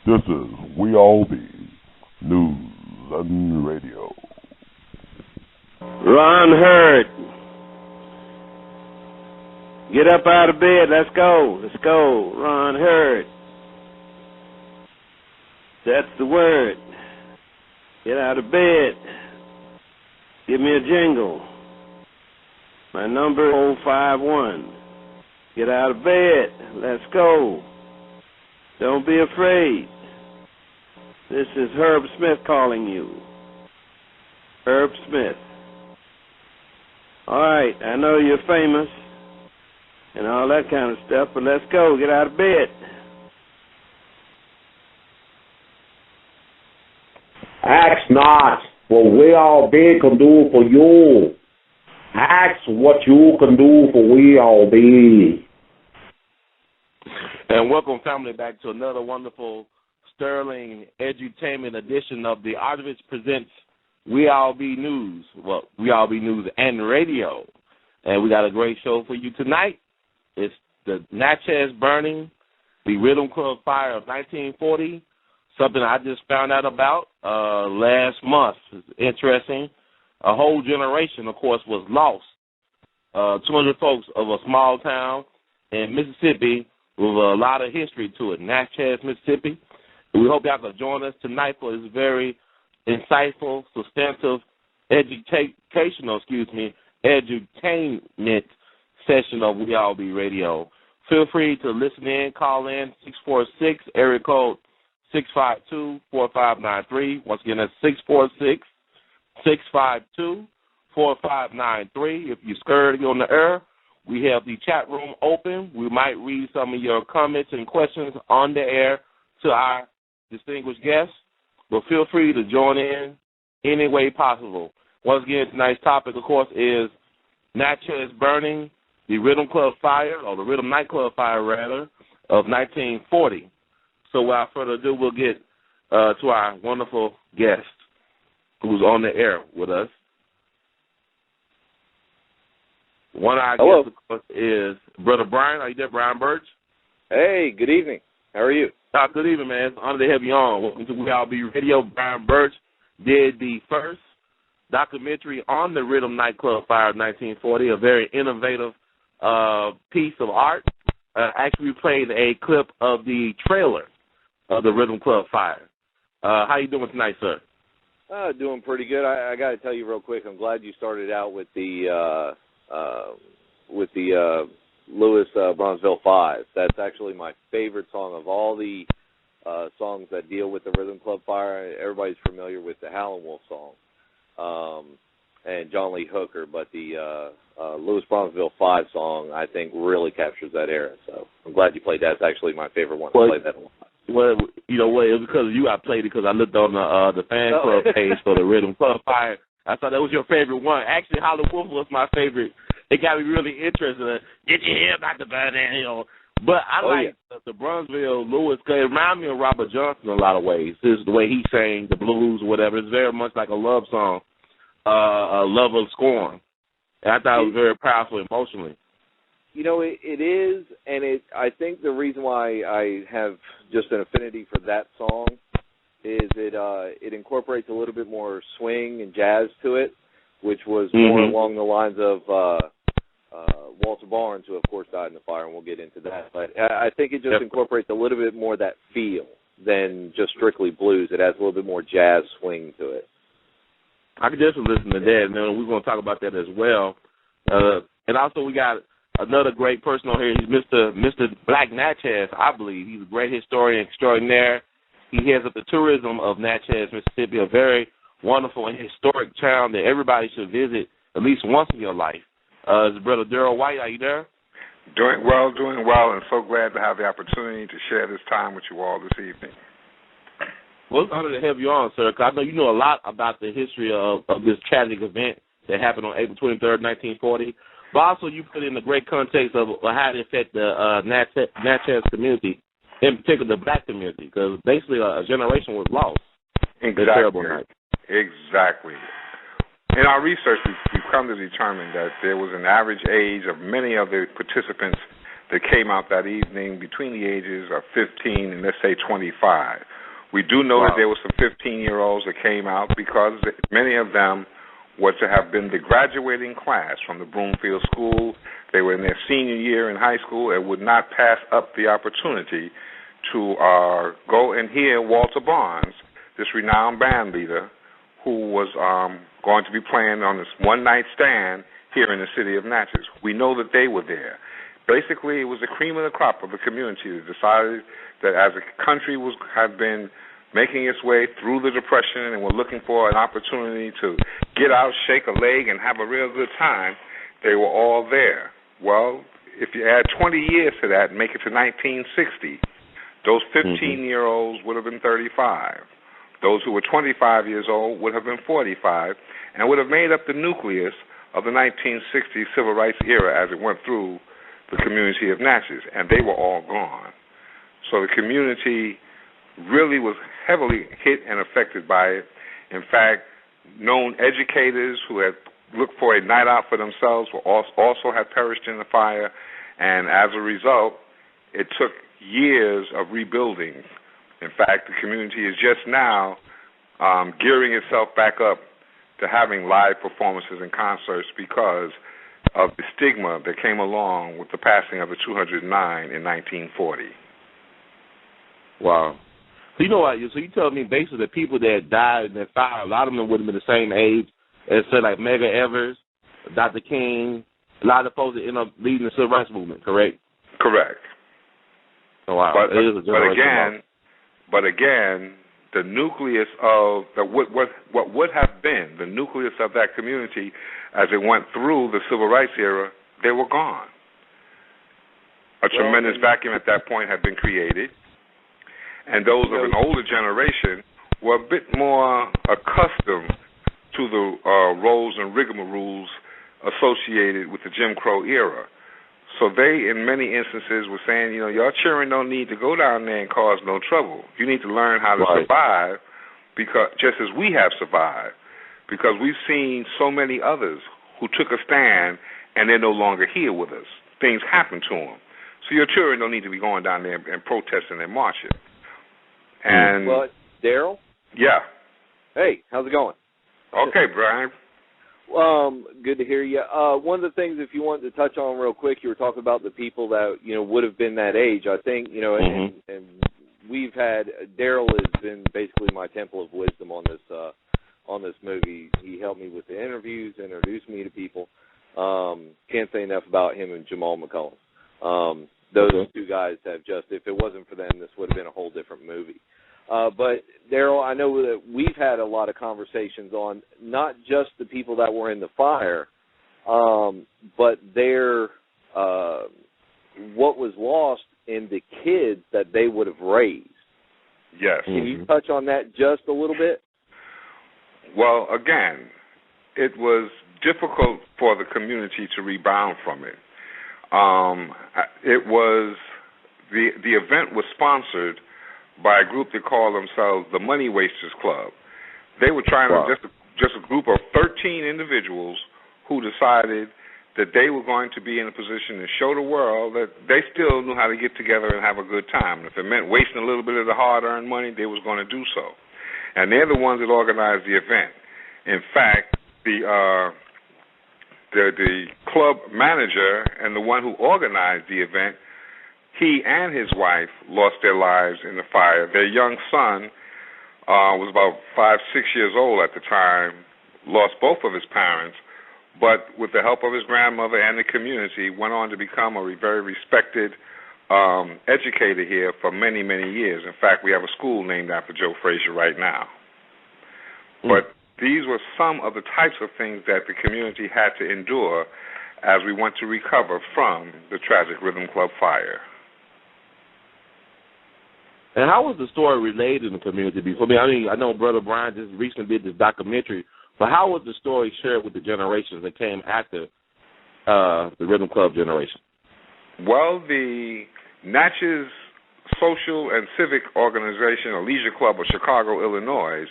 This is We All Be News and Radio. Ron Hurd. Get up out of bed. Let's go. Let's go. Ron Hurd. That's the word. Get out of bed. Give me a jingle. My number 051. Get out of bed. Let's go. Don't be afraid. This is Herb Smith calling you. Herb Smith. All right, I know you're famous and all that kind of stuff, but let's go. Get out of bed. Ask not what we all be can do for you. Ask what you can do for we all be. And welcome, family, back to another wonderful, sterling, edutainment edition of the Artivist Presents We All Be News. Well, We All Be News and Radio. And we got a great show for you tonight. It's the Natchez burning, the Rhythm Club fire of 1940, something I just found out about last month. It's interesting. A whole generation, of course, was lost. 200 folks of a small town in Mississippi with a lot of history to it, Natchez, Mississippi. And we hope y'all can join us tonight for this very insightful, substantive, edutainment session of We All Be Radio. Feel free to listen in, call in, 646, area code 652-4593. Once again, that's 646-652-4593. If you're scared to go on the air, we have the chat room open. We might read some of your comments and questions on the air to our distinguished guests, but feel free to join in any way possible. Once again, tonight's topic, of course, is Natchez burning, the Rhythm Club fire, or the Rhythm Nightclub fire, rather, of 1940. So without further ado, we'll get to our wonderful guest who's on the air with us. One of our guests, of course, is Brother Bryan. Are you there, Bryan Burch? Hey, good evening. How are you? Good evening, man. It's an honor to have you on. Welcome to We All Be Radio. Bryan Burch did the first documentary on the Rhythm Nightclub fire of 1940, a very innovative piece of art. Actually, we played a clip of the trailer of the Rhythm Club fire. How you doing tonight, sir? Doing pretty good. I got to tell you real quick, I'm glad you started out with the Louis Bronzeville Five. That's actually my favorite song of all the songs that deal with the Rhythm Club fire. Everybody's familiar with the Howlin' Wolf song and John Lee Hooker, but the Louis Bronzeville Five song, I think, really captures that era. So I'm glad you played that. It's actually my favorite one. I played that a lot. Well, you know what? It was because of you I played it, because I looked on the fan club page for the Rhythm Club fire. I thought that was your favorite one. Actually, Howlin' Wolf was my favorite. It got me really interested. Did you hear about the burning? You know, but I like the Bronzeville Louis, because it reminds me of Robert Johnson in a lot of ways. This is the way he sang the blues or whatever. It's very much like a love song, a love of scorn. And I thought it was very powerful emotionally. You know, it is, and I think the reason why I have just an affinity for that song is it incorporates a little bit more swing and jazz to it, which was more along the lines of Walter Barnes, who, of course, died in the fire, and we'll get into that. But I think it just incorporates a little bit more of that feel than just strictly blues. It has a little bit more jazz swing to it. I could definitely listen to that, and then we're going to talk about that as well. And also we got another great person on here. He's Mr. Black Natchez, I believe. He's a great historian extraordinaire. He heads up the tourism of Natchez, Mississippi, a very wonderful and historic town that everybody should visit at least once in your life. His brother Darrell White, are you there? Doing well, and so glad to have the opportunity to share this time with you all this evening. Well, it's an honor to have you on, sir, because I know you know a lot about the history of this tragic event that happened on April 23rd, 1940, but also you put in the great context of how it affected the Natchez community, in particular the black community, because basically a generation was lost. Exactly. In our research, we've come to determine that there was an average age of many of the participants that came out that evening between the ages of 15 and, let's say, 25. We do know that there were some 15-year-olds that came out because many of them were to have been the graduating class from the Broomfield School. They were in their senior year in high school and would not pass up the opportunity to go and hear Walter Barnes, this renowned band leader, who was going to be playing on this one-night stand here in the city of Natchez. We know that they were there. Basically, it was the cream of the crop of the community that decided that as a country had been making its way through the Depression and were looking for an opportunity to get out, shake a leg, and have a real good time, they were all there. Well, if you add 20 years to that and make it to 1960, those 15-year-olds would have been 35. Those who were 25 years old would have been 45 and would have made up the nucleus of the 1960s civil rights era as it went through the community of Natchez, and they were all gone. So the community really was heavily hit and affected by it. In fact, known educators who had looked for a night out for themselves also had perished in the fire, and as a result, it took years of rebuilding. In fact, the community is just now gearing itself back up to having live performances and concerts because of the stigma that came along with the passing of the 209 in 1940. Wow. So you know what? So you tell me basically the people that died in that fire, a lot of them would have been the same age as, say, like Medgar Evers, Dr. King, a lot of the folks that end up leading the civil rights movement, correct? Correct. Oh, wow. But again, the nucleus of what would have been the nucleus of that community as it went through the civil rights era, they were gone. A tremendous vacuum at that point had been created, and those of an older generation were a bit more accustomed to the roles and rigmaroles associated with the Jim Crow era. So they, in many instances, were saying, you know, your children don't need to go down there and cause no trouble. You need to learn how to survive, because just as we have survived, because we've seen so many others who took a stand and they're no longer here with us. Things happen to them. So your children don't need to be going down there and protesting and marching. And well, Darrell? Yeah. Hey, how's it going? Okay, Brian. Good to hear you. One of the things, if you wanted to touch on real quick, you were talking about the people that, you know, would have been that age. I think, you know, and we've had, Darrell has been basically my temple of wisdom on this movie. He helped me with the interviews, introduced me to people. Can't say enough about him and Jamal McCullum. Those two guys have just, if it wasn't for them, this would have been a whole different movie. But, Darrell, I know that we've had a lot of conversations on not just the people that were in the fire, but their what was lost in the kids that they would have raised. Yes. Can you touch on that just a little bit? Well, again, it was difficult for the community to rebound from it. The event was sponsored by a group that called themselves the Money Wasters Club. They were trying to just a group of 13 individuals who decided that they were going to be in a position to show the world that they still knew how to get together and have a good time. And if it meant wasting a little bit of the hard-earned money, they was going to do so. And they're the ones that organized the event. In fact, the club manager and the one who organized the event, he and his wife lost their lives in the fire. Their young son was about 5-6 years old at the time, lost both of his parents, but with the help of his grandmother and the community, went on to become a very respected educator here for many, many years. In fact, we have a school named after Joe Frazier right now. But these were some of the types of things that the community had to endure as we went to recover from the tragic Rhythm Club fire. And how was the story relayed in the community? I know Brother Bryan just recently did this documentary, but how was the story shared with the generations that came after the Rhythm Club generation? Well, the Natchez Social and Civic Organization, or Leisure Club of Chicago, Illinois,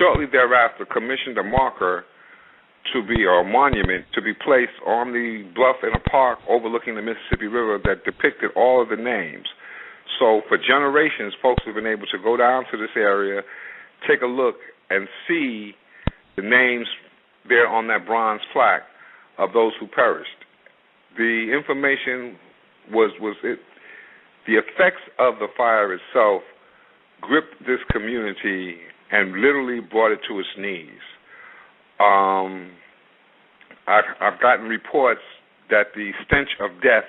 shortly thereafter commissioned a marker or monument to be placed on the bluff in a park overlooking the Mississippi River that depicted all of the names. So for generations, folks have been able to go down to this area, take a look, and see the names there on that bronze plaque of those who perished. The information the effects of the fire itself gripped this community and literally brought it to its knees. I've gotten reports that the stench of death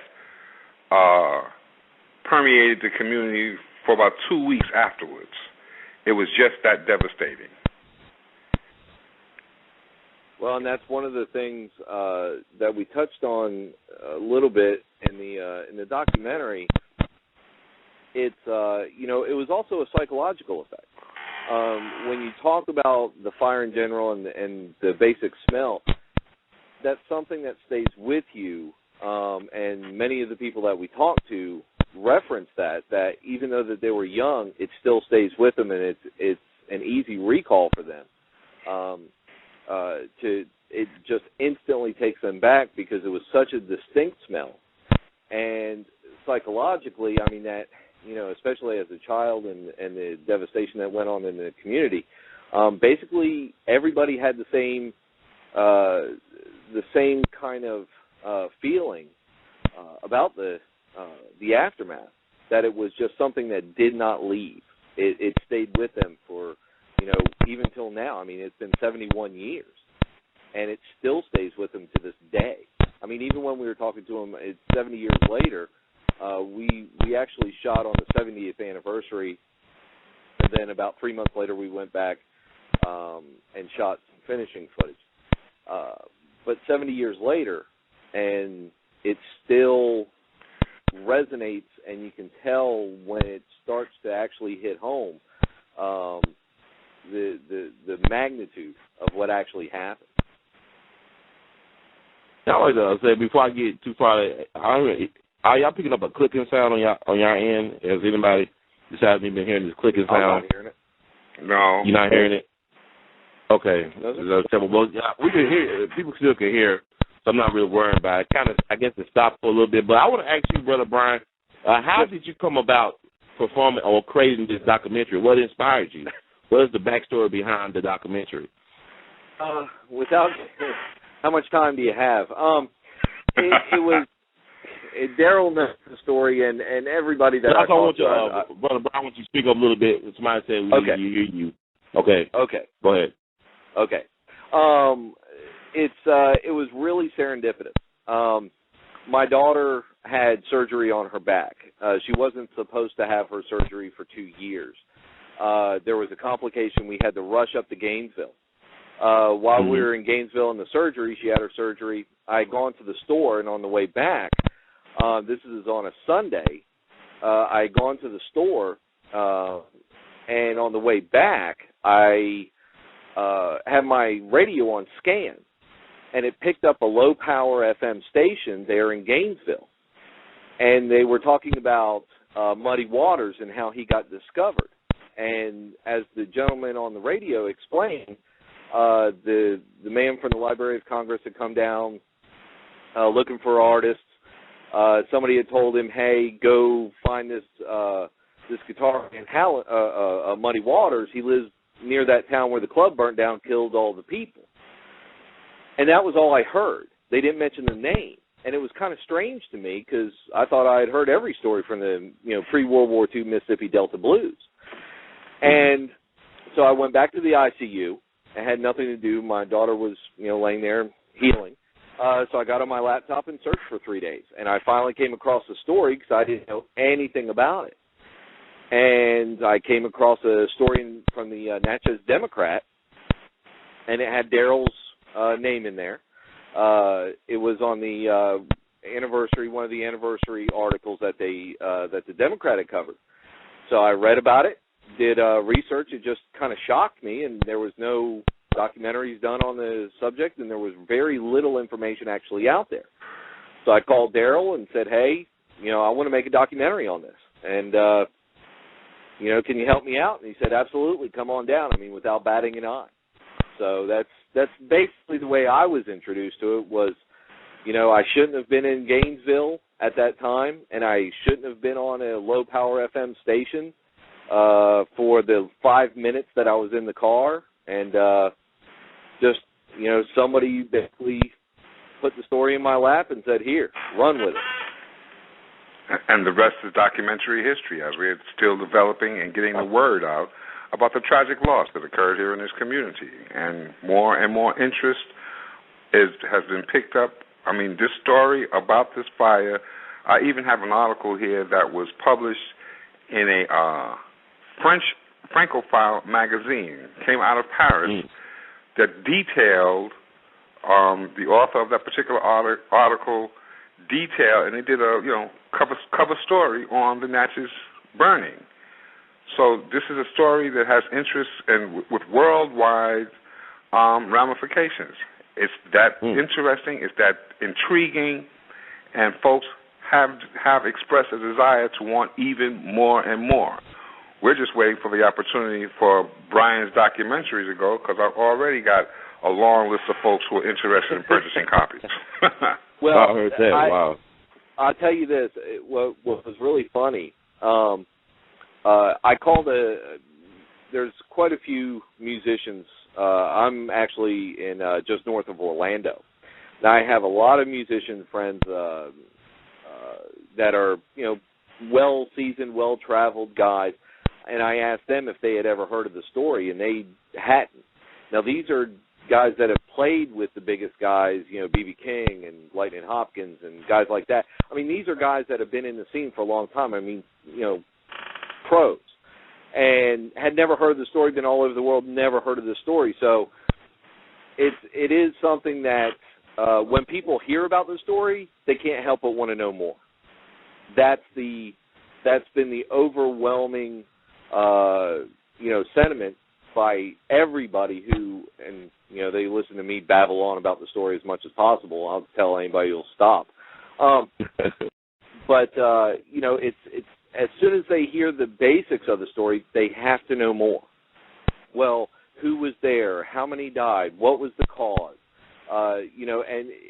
permeated the community for about 2 weeks afterwards. It was just that devastating. Well, and that's one of the things that we touched on a little bit in the documentary. It's it was also a psychological effect. When you talk about the fire in general and the basic smell, that's something that stays with you. And many of the people that we talk to reference that even though that they were young, it still stays with them, and it's an easy recall for them. It just instantly takes them back because it was such a distinct smell. And psychologically, I mean, that, especially as a child and the devastation that went on in the community, basically everybody had the same kind of feeling about the aftermath, that it was just something that did not leave. It stayed with them for, even till now. I mean, it's been 71 years, and it still stays with them to this day. I mean, even when we were talking to them, it's 70 years later, we actually shot on the 70th anniversary, and then about 3 months later we went back and shot some finishing footage. But 70 years later, and it still resonates, and you can tell when it starts to actually hit home the magnitude of what actually happened. I like to say, before I get too far, are y'all picking up a clicking sound on your end? Has anybody besides me been hearing this clicking sound? I'm not hearing it. No. You're not hearing it? Okay. Well, we can hear it. People still can hear, so I'm not really worried about it. I guess it stopped for a little bit. But I want to ask you, Brother Bryan, how did you come about performing or creating this documentary? What inspired you? What is the backstory behind the documentary? Without, how much time do you have? It was Darrell knows the story, and everybody that I talked to. Brother Bryan, I want you to speak up a little bit. Somebody said we hear you. Okay. Okay. Go ahead. Okay. It was really serendipitous. My daughter had surgery on her back. She wasn't supposed to have her surgery for 2 years. There was a complication. We had to rush up to Gainesville. While we were in Gainesville in the surgery, she had her surgery. I had gone to the store, and on the way back, this is on a Sunday, I had gone to the store, and on the way back, I had my radio on scan, and it picked up a low-power FM station there in Gainesville. And they were talking about Muddy Waters and how he got discovered. And as the gentleman on the radio explained, the man from the Library of Congress had come down looking for artists. Somebody had told him, hey, go find this guitar in Muddy Waters. He lives near that town where the club burnt down, killed all the people. And that was all I heard. They didn't mention the name. And it was kind of strange to me because I thought I had heard every story from the pre-World War II Mississippi Delta Blues. And so I went back to the ICU. I had nothing to do. My daughter was, laying there healing. So I got on my laptop and searched for 3 days. And I finally came across the story because I didn't know anything about it. And I came across a story from the Natchez Democrat, and it had Darrell's name in there. It was on the anniversary, one of the anniversary articles that the Democrat had covered. So I read about it, did research. It just kind of shocked me, and there was no documentaries done on the subject, and there was very little information actually out there. So I called Darrell and said, hey, I want to make a documentary on this, and can you help me out? And he said, absolutely, come on down. Without batting an eye. So that's basically the way I was introduced to it was, I shouldn't have been in Gainesville. at that time, and I shouldn't have been on a low-power FM station for the 5 minutes that I was in the car, and just, somebody basically put the story in my lap and said, here, run with it. And the rest is documentary history, as we're still developing and getting the word out about the tragic loss that occurred here in this community. And more interest has been picked up. I mean, this story about this fire, I even have an article here that was published in a French Francophile magazine, came out of Paris, that detailed the author of that particular article detailed, and they did a cover story on the Natchez burning. So this is a story that has interest and with worldwide ramifications. It's that interesting, it's that intriguing, and folks have expressed a desire to want even more and more. We're just waiting for the opportunity for Bryan's documentary to go, because I've already got a long list of folks who are interested in purchasing copies. Well, I heard that. Wow. I'll tell you this. What was really funny, I called there's quite a few musicians. I'm actually in just north of Orlando. Now, I have a lot of musician friends that are, well-seasoned, well-traveled guys, and I asked them if they had ever heard of the story, and they hadn't. Now, these are guys that have played with the biggest guys, B.B. King and Lightning Hopkins and guys like that. I mean, these are guys that have been in the scene for a long time. I mean, pros. And had never heard of the story, been all over the world, never heard of the story. So it is something that when people hear about the story, they can't help but want to know more. That's been the overwhelming, sentiment by everybody who, and they listen to me babble on about the story as much as possible. I'll tell anybody who'll stop. But it's as soon as they hear the basics of the story, they have to know more. Well, who was there? How many died? What was the cause? And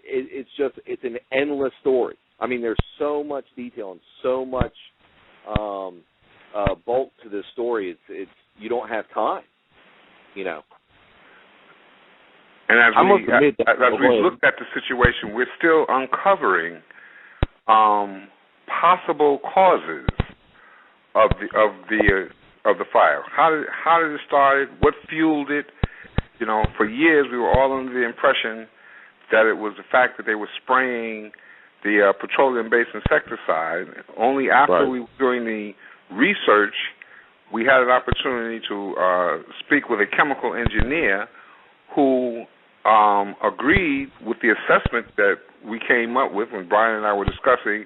it's an endless story. I mean, there's so much detail and so much bulk to this story. It's you don't have time. And as we looked at the situation, we're still uncovering possible causes of the fire. How did it start? What fueled it? For years we were all under the impression that it was the fact that they were spraying the petroleum-based insecticide. Only after we were doing the research, we had an opportunity to speak with a chemical engineer who agreed with the assessment that we came up with when Bryan and I were discussing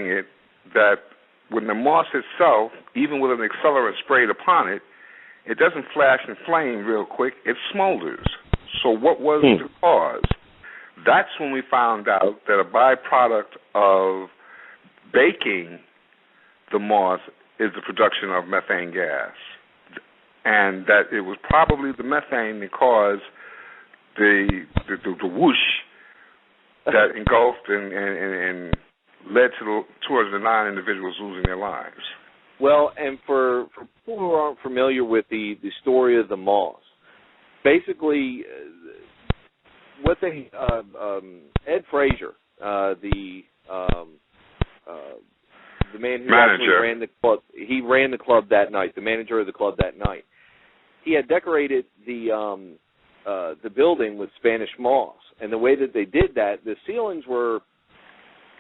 it, that when the moss itself, even with an accelerant sprayed upon it, it doesn't flash and flame real quick, it smolders. So what was the cause? That's when we found out that a byproduct of baking the moss is the production of methane gas, and that it was probably the methane that caused the whoosh that engulfed and led to 209 individuals losing their lives. Well, and for people who aren't familiar with the story of the moss, basically what they Ed Frazier, the man who actually ran the club, he ran the club that night, the manager of the club that night. He had decorated the building with Spanish moss, and the way that they did that, the ceilings were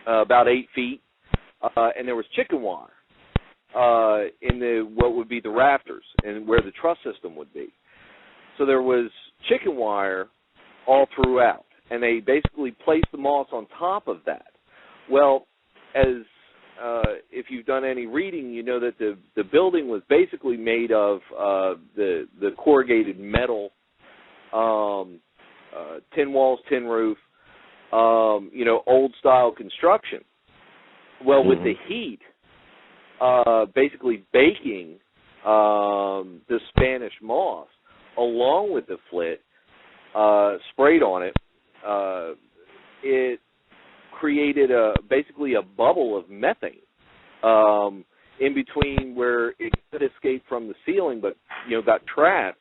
about 8 feet, and there was chicken wire in what would be the rafters and where the truss system would be. So there was chicken wire all throughout, and they basically placed the moss on top of that. Well, as if you've done any reading, you know that the building was basically made of the corrugated metal, tin walls, tin roof, old style construction. Well, with the heat, basically baking the Spanish moss along with the flit sprayed on it, it created basically a bubble of methane in between where it could escape from the ceiling, but got trapped,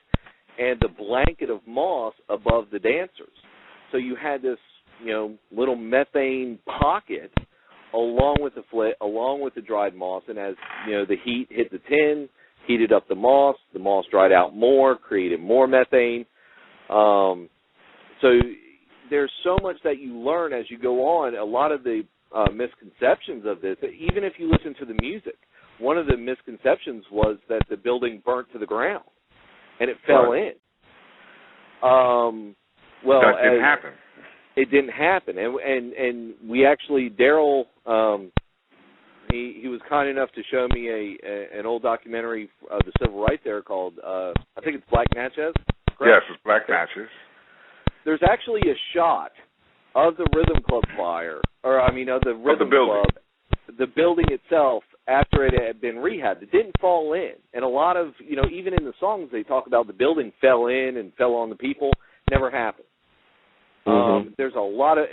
and the blanket of moss above the dancers. So you had this little methane pocket along with the flit, along with the dried moss, and as the heat hit the tin, heated up the moss dried out more, created more methane. So there's so much that you learn as you go on. A lot of the misconceptions of this, even if you listen to the music, one of the misconceptions was that the building burnt to the ground and it fell in. Well, that didn't happen. It didn't happen, and we actually, Darrell, he was kind enough to show me an old documentary of the civil rights era called I think it's Black Natchez. Correct? Yes, it's Black Natchez. There's actually a shot of the Rhythm Club fire, of the Rhythm Club, the building itself, after it had been rehabbed. It didn't fall in. And a lot of, even in the songs, they talk about the building fell in and fell on the people. Never happened. Mm-hmm. There's a lot of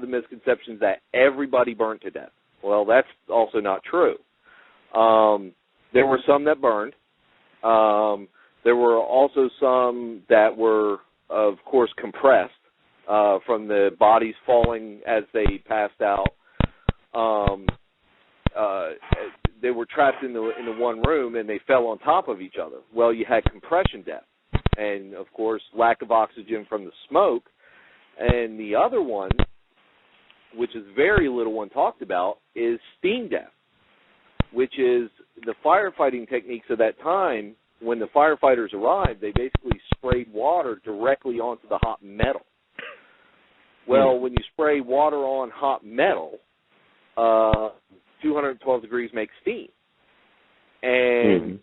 the misconceptions that everybody burnt to death. Well, that's also not true. There were some that burned. There were also some that were, of course, compressed from the bodies falling as they passed out. They were trapped in the one room and they fell on top of each other. Well, you had compression death and, of course, lack of oxygen from the smoke. And the other one, which is very little one talked about, is steam death, which is the firefighting techniques of that time. When the firefighters arrived, they basically sprayed water directly onto the hot metal. Well, when you spray water on hot metal, 212 degrees makes steam. And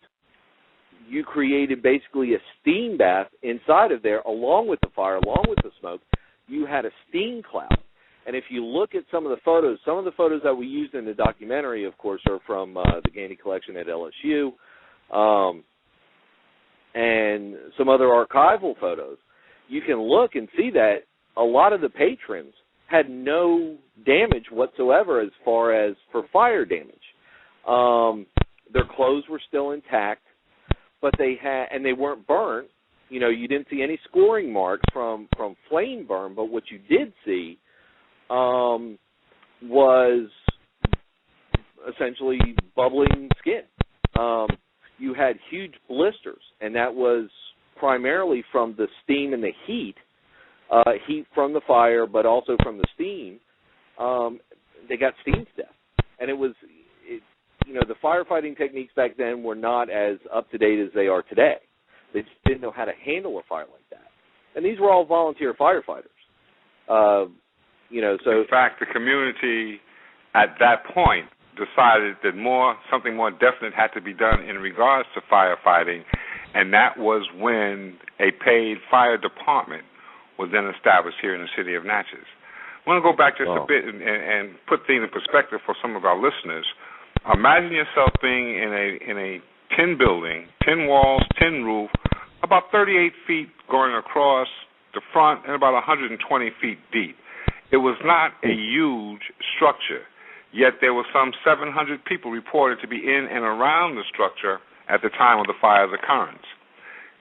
you created basically a steam bath inside of there along with the fire, along with the smoke. You had a steam cloud. And if you look at some of the photos that we used in the documentary, of course, are from the Gandy collection at LSU, and some other archival photos. You can look and see that a lot of the patrons had no damage whatsoever as far as for fire damage. Their clothes were still intact, but they weren't burnt. You didn't see any scoring marks from flame burn, but what you did see was essentially bubbling skin. You had huge blisters, and that was primarily from the steam and the heat from the fire, but also from the steam. They got steam death, and the firefighting techniques back then were not as up to date as they are today. They just didn't know how to handle a fire like that, and these were all volunteer firefighters. So in fact, the community at that point decided that something more definite had to be done in regards to firefighting, and that was when a paid fire department was then established here in the city of Natchez. I want to go back just a bit and put things in perspective for some of our listeners. Imagine yourself being in a tin building, tin walls, tin roof, about 38 feet going across the front and about 120 feet deep. It was not a huge structure, yet there were some 700 people reported to be in and around the structure at the time of the fire's occurrence.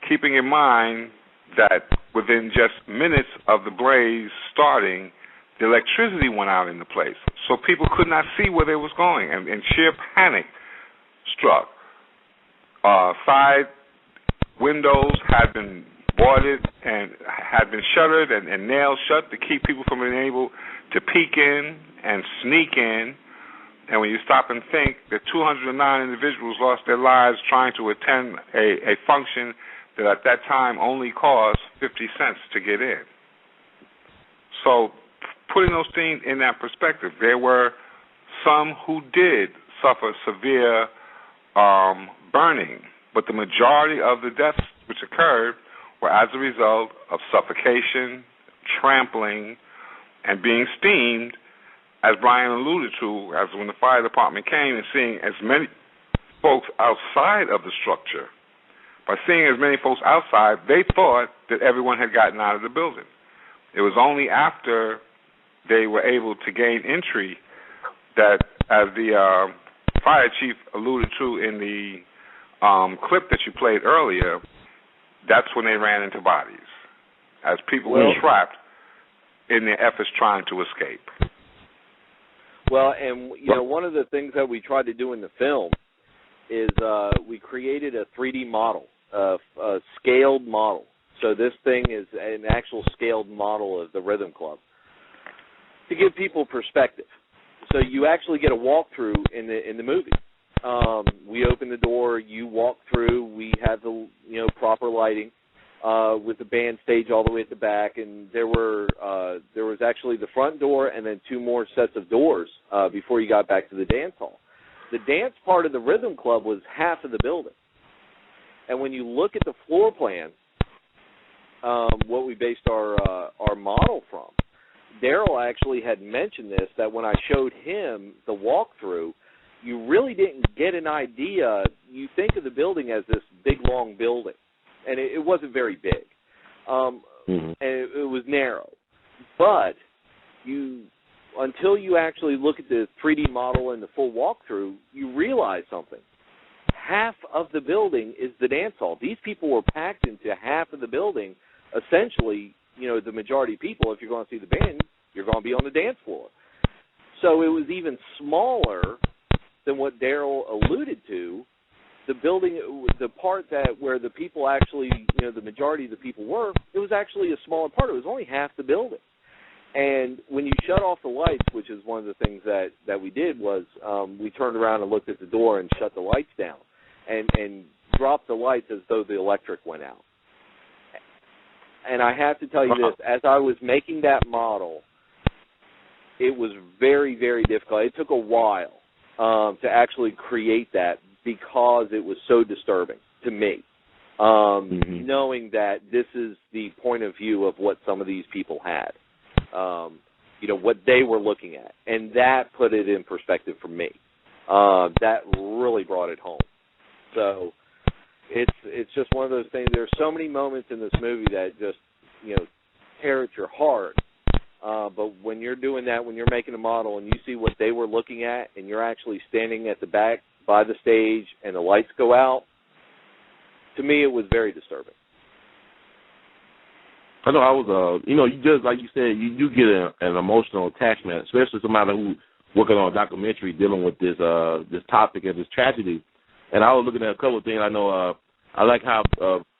Keeping in mind that within just minutes of the blaze starting, the electricity went out in the place, so people could not see where they was going, and sheer panic struck. Side windows had been boarded and had been shuttered and nailed shut to keep people from being able to peek in and sneak in. And when you stop and think that 209 individuals lost their lives trying to attend a function that at that time only cost 50 cents to get in. So putting those things in that perspective, there were some who did suffer severe burning, but the majority of the deaths which occurred were as a result of suffocation, trampling, and being steamed, as Bryan alluded to, as when the fire department came and seeing as many folks outside of the structure. By seeing as many folks outside, they thought that everyone had gotten out of the building. It was only after they were able to gain entry that, as the fire chief alluded to in the clip that you played earlier, that's when they ran into bodies, as people were trapped in their efforts trying to escape. Well, and, you know, one of the things that we tried to do in the film is we created a 3D model, a scaled model. So this thing is an actual scaled model of the Rhythm Club to give people perspective. So you actually get a walkthrough in the movie. We open the door, you walk through. We have the proper lighting with the band stage all the way at the back, and there was actually the front door and then 2 more sets of doors before you got back to the dance hall. The dance part of the Rhythm Club was half of the building, and when you look at the floor plan, what we based our model from, Darrell actually had mentioned this, that when I showed him the walkthrough, you really didn't get an idea. You think of the building as this big, long building, and it wasn't very big, and it was narrow. But until you actually look at the 3D model and the full walkthrough, you realize something. Half of the building is the dance hall. These people were packed into half of the building. Essentially, the majority of people, if you're going to see the band, you're going to be on the dance floor. So it was even smaller than what Darrell alluded to. The building, the part where the people actually, the majority of the people were, it was actually a smaller part. It was only half the building. And when you shut off the lights, which is one of the things that we did, was we turned around and looked at the door and shut the lights down and dropped the lights as though the electric went out. And I have to tell you this, as I was making that model, it was very, very difficult. It took a while to actually create that because it was so disturbing to me, knowing that this is the point of view of what some of these people had, what they were looking at. And that put it in perspective for me. That really brought it home. So it's just one of those things. There's so many moments in this movie that just, tear at your heart. But when you're doing that, when you're making a model and you see what they were looking at and you're actually standing at the back by the stage and the lights go out, to me it was very disturbing. I know I was, you just like you said, you do get an emotional attachment, especially somebody who working on a documentary dealing with this topic and this tragedy. And I was looking at a couple of things. I know I like how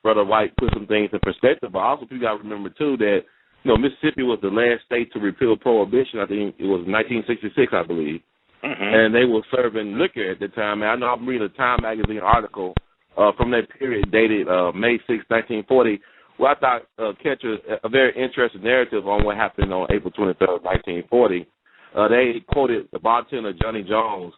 Brother White put some things in perspective, but also people got to remember, too, that, Mississippi was the last state to repeal prohibition. I think it was 1966, I believe. And they were serving liquor at the time. And I know I'm reading a Time magazine article from that period dated May 6, 1940, where I thought catch a very interesting narrative on what happened on April 23rd, 1940. They quoted the bartender, Johnny Jones,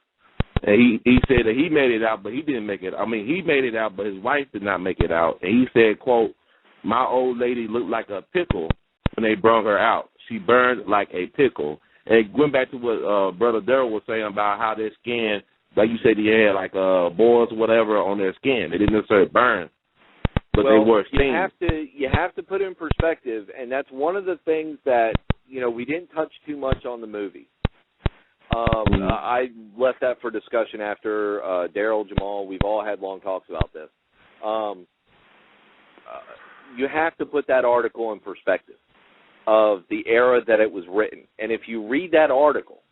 and he said that he made it out, but he didn't make it. He made it out, but his wife did not make it out. And he said, quote, "My old lady looked like a pickle when they brought her out. She burned like a pickle." And going back to what Brother Darrell was saying about how their skin, like you said, they had like boils or whatever on their skin. They didn't necessarily burn, but they were stained. You have to put it in perspective, and that's one of the things that we didn't touch too much on the movie. I left that for discussion after Darrell, Jamal. We've all had long talks about this. You have to put that article in perspective of the era that it was written. And if you read that article,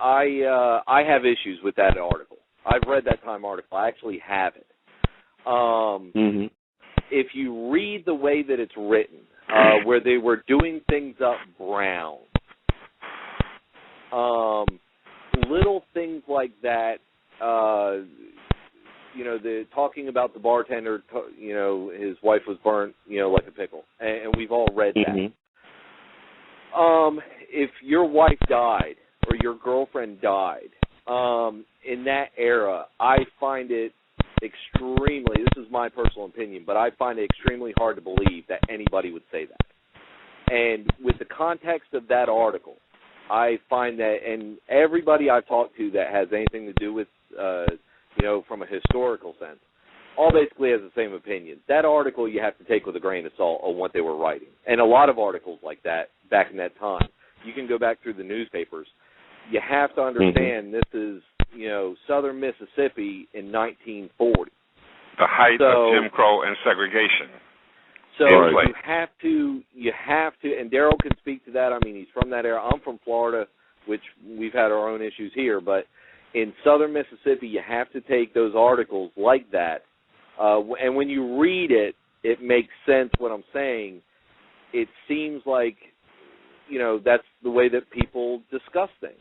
I have issues with that article. I've read that Time article. I actually have it. If you read the way that it's written, where they were doing things up brown, little things like that, the talking about the bartender, his wife was burnt, like a pickle, and we've all read that. If your wife died or your girlfriend died, in that era, I find it extremely, this is my personal opinion, but I find it extremely hard to believe that anybody would say that. And with the context of that article, I find that, and everybody I've talked to that has anything to do with, from a historical sense, all basically has the same opinion. That article you have to take with a grain of salt on what they were writing. And a lot of articles like that back in that time. You can go back through the newspapers. You have to understand this is, southern Mississippi in 1940. The height of Jim Crow and segregation. So you have to, and Darrell can speak to that. I mean, he's from that area. I'm from Florida, which we've had our own issues here, but in southern Mississippi, you have to take those articles like that. And when you read it, it makes sense what I'm saying. It seems like, that's the way that people discuss things.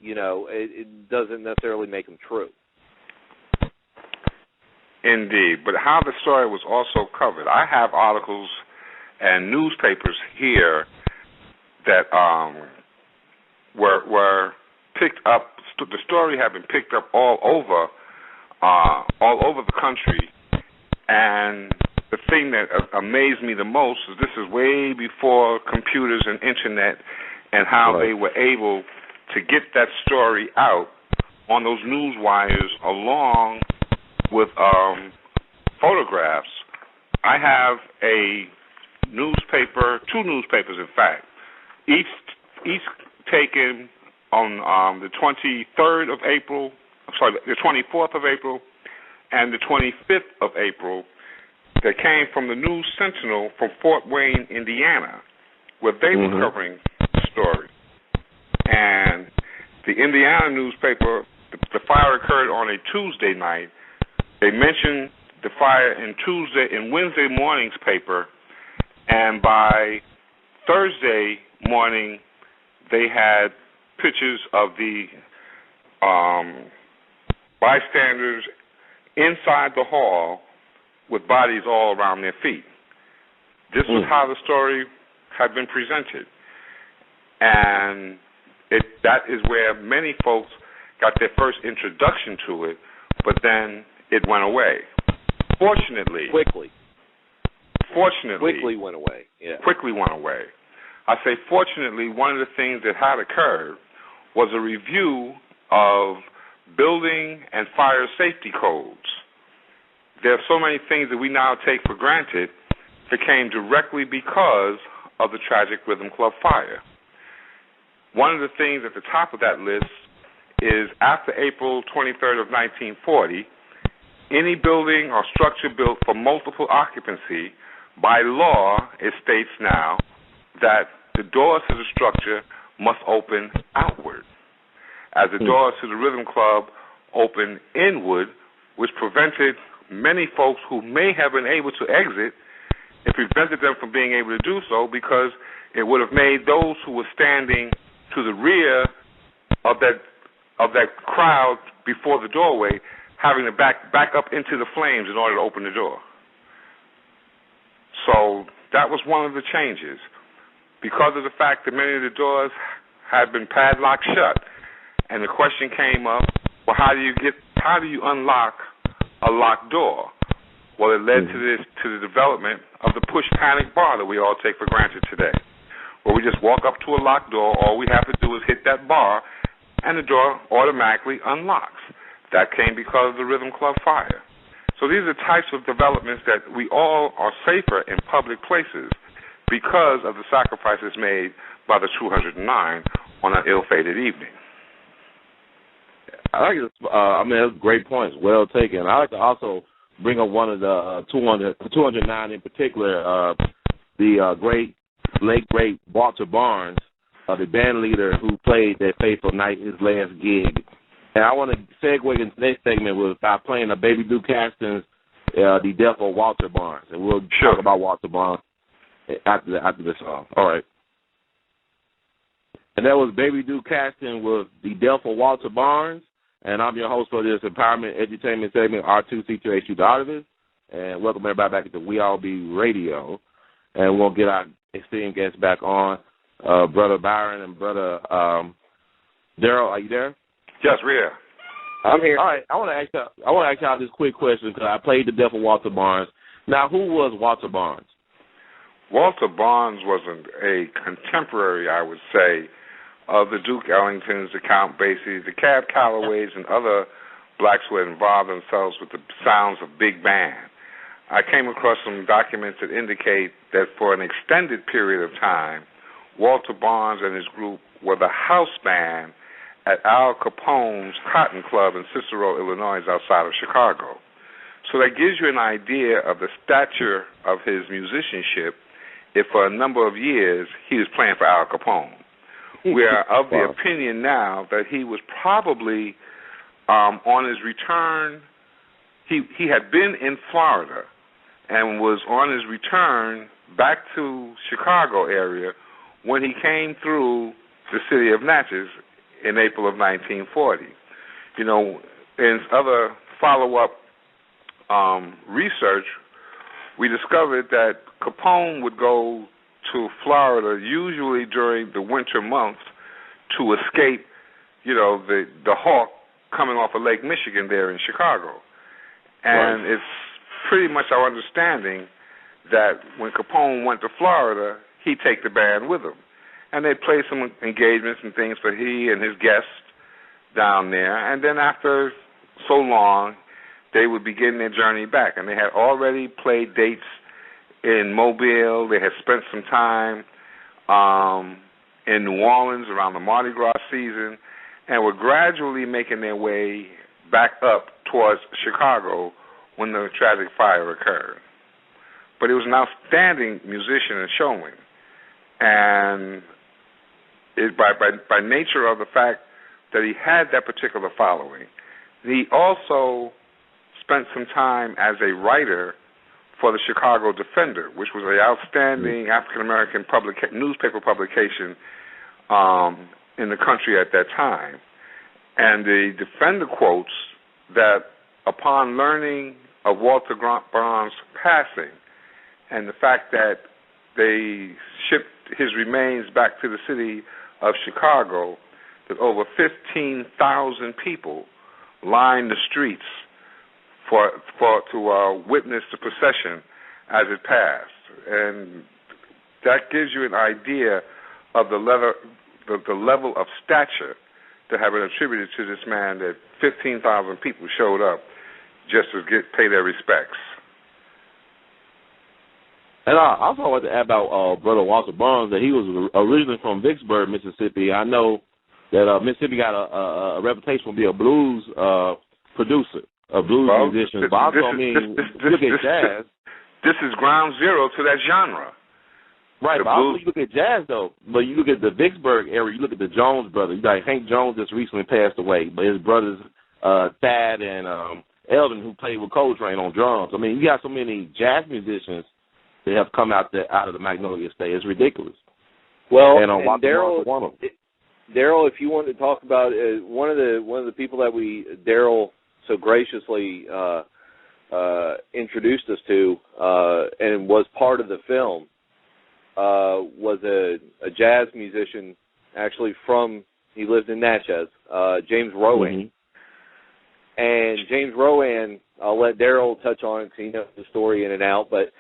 It doesn't necessarily make them true. Indeed, but how the story was also covered. I have articles and newspapers here that were picked up. The story had been picked up all over the country, and the thing that amazed me the most is this is way before computers and internet, and how they were able to get that story out on those news wires along with photographs. I have a newspaper, two newspapers in fact, each taken on the 23rd of April, the 24th of April, and the 25th of April, that came from the News Sentinel from Fort Wayne, Indiana, where they were covering the story. And the Indiana newspaper, the fire occurred on a Tuesday night. They mentioned the fire in Wednesday morning's paper, and by Thursday morning, they had pictures of the bystanders inside the hall with bodies all around their feet. This was how the story had been presented. And that is where many folks got their first introduction to it, but then it went away. Fortunately. Quickly went away. Yeah. Quickly went away. I say fortunately, one of the things that had occurred was a review of building and fire safety codes. There are so many things that we now take for granted that came directly because of the tragic Rhythm Club fire. One of the things at the top of that list is after April 23rd of 1940, any building or structure built for multiple occupancy, by law, it states now that the doors to the structure must open outward, as the doors to the Rhythm Club open inward, which prevented many folks who may have been able to exit. It prevented them from being able to do so because it would have made those who were standing to the rear of that crowd before the doorway having to back up into the flames in order to open the door. So that was one of the changes. Because of the fact that many of the doors had been padlocked shut, and the question came up, well, how do you unlock a locked door? Well, it led to the development of the push panic bar that we all take for granted today, where we just walk up to a locked door, all we have to do is hit that bar, and the door automatically unlocks. That came because of the Rhythm Club fire. So these are types of developments that we all are safer in public places because of the sacrifices made by the 209 on an ill-fated evening. I like it. That's great points. Well taken. I like to also bring up one of the 209 in particular, the late great Walter Barnes, the band leader who played that fateful night, his last gig. And I want to segue into the next segment by playing a Baby Duke Caston's The Death of Walter Barnes. And we'll talk about Walter Barnes after the song. All right. And that was Baby Duke Caston with The Death of Walter Barnes. And I'm your host for this empowerment edutainment segment, R2C2H2 Tha Artivist. And welcome everybody back to We All Be Radio. And we'll get our esteemed guests back on. Brother Byron and Brother Darrell, are you there? Yes, we're here. I'm here. All right, I want to ask y'all this quick question because I played The Death of Walter Barnes. Now, who was Walter Barnes? Walter Barnes was a contemporary, I would say, of the Duke Ellingtons, the Count Basies, the Cab Callaways, and other blacks would involve themselves with the sounds of big band. I came across some documents that indicate that for an extended period of time, Walter Barnes and his group were the house band at Al Capone's Cotton Club in Cicero, Illinois, outside of Chicago. So that gives you an idea of the stature of his musicianship if for a number of years he was playing for Al Capone. We are of the opinion now that he was probably on his return. He had been in Florida and was on his return back to Chicago area when he came through the city of Natchez in April of 1940. You know, in other follow-up research, we discovered that Capone would go to Florida usually during the winter months to escape, you know, the hawk coming off of Lake Michigan there in Chicago. And it's pretty much our understanding that when Capone went to Florida, he'd take the band with him. And they'd play some engagements and things for he and his guests down there. And then after so long, they would begin their journey back. And they had already played dates in Mobile. They had spent some time in New Orleans around the Mardi Gras season and were gradually making their way back up towards Chicago when the tragic fire occurred. But he was an outstanding musician and showman. And by nature of the fact that he had that particular following, he also spent some time as a writer for the Chicago Defender, which was an outstanding African-American newspaper publication in the country at that time. And the Defender quotes that upon learning of Walter Barnes' passing and the fact that they shipped his remains back to the city of Chicago, that over 15,000 people lined the streets to witness the procession as it passed. And that gives you an idea of the level of stature that have been attributed to this man, that 15,000 people showed up just to pay their respects. And I also want to add about Brother Walter Barnes, that he was originally from Vicksburg, Mississippi. I know that Mississippi got a reputation for being a blues producer, a blues musician. But also, look at jazz. This is ground zero to that genre. Right, but also you look at jazz, though. But you look at the Vicksburg area, you look at the Jones brothers. You got Hank Jones just recently passed away, but his brothers, Thad and Eldon, who played with Coltrane on drums. I mean, you got so many jazz musicians that have come out of the Magnolia State. It's ridiculous. Well, and Darrell, if you want to talk about one of the people that Darrell so graciously introduced us to and was part of the film, was a jazz musician, actually he lived in Natchez, James Rowan. Mm-hmm. And James Rowan, I'll let Darrell touch on it because he knows the story in and out, but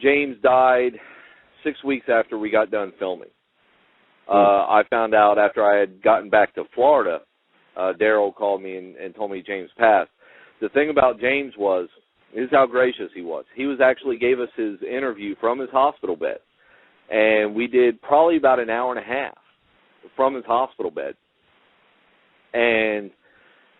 James died 6 weeks after we got done filming. I found out after I had gotten back to Florida, Darrell called me and told me James passed. The thing about James is how gracious he was. He gave us his interview from his hospital bed, and we did probably about an hour and a half from his hospital bed. And,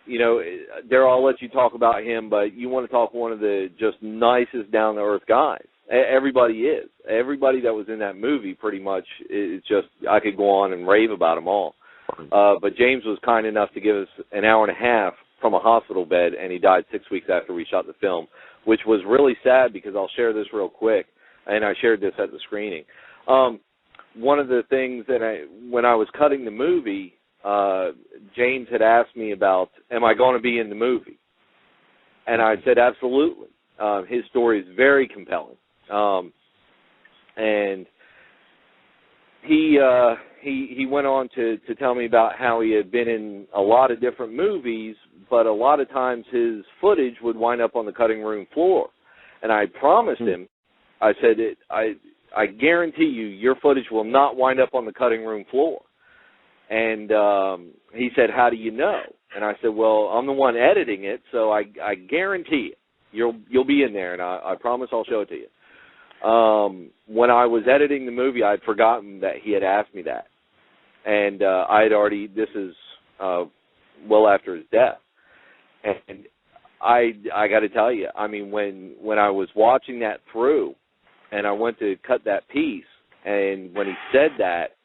you know, Darrell, I'll let you talk about him, but you want to talk one of the just nicest down-to-earth guys. Everybody is. Everybody that was in that movie pretty much is just, I could go on and rave about them all. But James was kind enough to give us an hour and a half from a hospital bed, and he died 6 weeks after we shot the film, which was really sad because I'll share this real quick, and I shared this at the screening. One of the things that when I was cutting the movie, James had asked me about, am I going to be in the movie? And I said, absolutely. His story is very compelling. And he went on to tell me about how he had been in a lot of different movies, but a lot of times his footage would wind up on the cutting room floor. And I promised him, I said, I guarantee you your footage will not wind up on the cutting room floor. And he said, "How do you know?" And I said, "Well, I'm the one editing it, so I guarantee it. You'll be in there, and I promise I'll show it to you." When I was editing the movie, I'd forgotten that he had asked me that, and I had already. This is well after his death, and I got to tell you, I mean, when I was watching that through, and I went to cut that piece, and when he said that,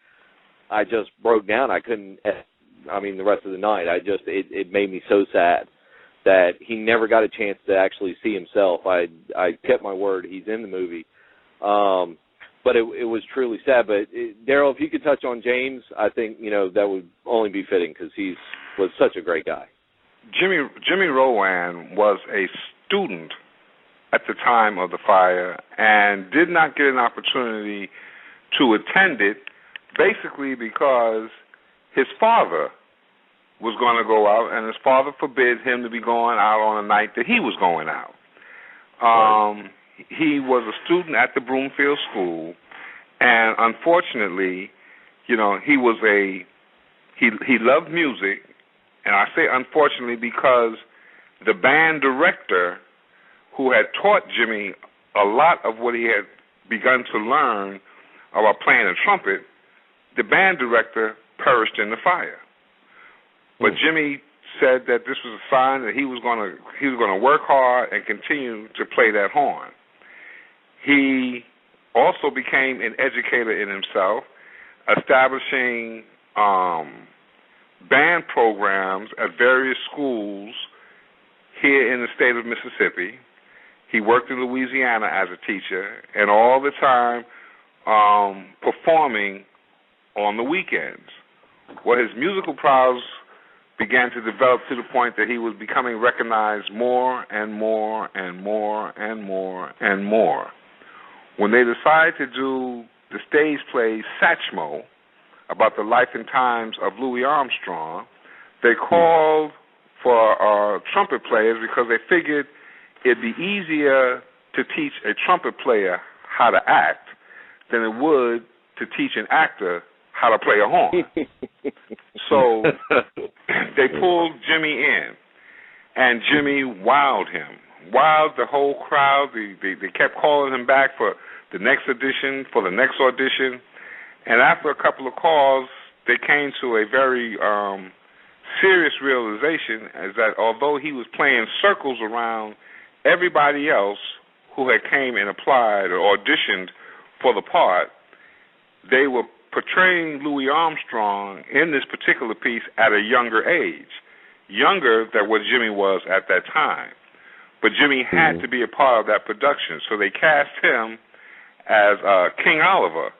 I just broke down. I couldn't. I mean, the rest of the night, it made me so sad that he never got a chance to actually see himself. I kept my word. He's in the movie. But it was truly sad. But, Darrell, if you could touch on James, I think, that would only be fitting because he was such a great guy. Jimmy Rowan was a student at the time of the fire and did not get an opportunity to attend it, basically because his father was going to go out, and his father forbid him to be going out on a night that he was going out. He was a student at the Broomfield School, and unfortunately, he loved music, and I say unfortunately because the band director who had taught Jimmy a lot of what he had begun to learn about playing a trumpet, the band director perished in the fire. But Jimmy said that this was a sign that he was going to work hard and continue to play that horn. He also became an educator in himself, establishing band programs at various schools here in the state of Mississippi. He worked in Louisiana as a teacher, and all the time performing on the weekends. Well, his musical prowess began to develop to the point that he was becoming recognized more and more and more and more and more. When they decided to do the stage play Satchmo about the life and times of Louis Armstrong, they called for trumpet players because they figured it'd be easier to teach a trumpet player how to act than it would to teach an actor how to play a horn. So they pulled Jimmy in, and Jimmy wowed the whole crowd. They kept calling him back for the next audition, and after a couple of calls, they came to a very serious realization is that although he was playing circles around everybody else who had came and applied or auditioned for the part, they were portraying Louis Armstrong in this particular piece at a younger age, younger than what Jimmy was at that time. But Jimmy had to be a part of that production, so they cast him as King Oliver,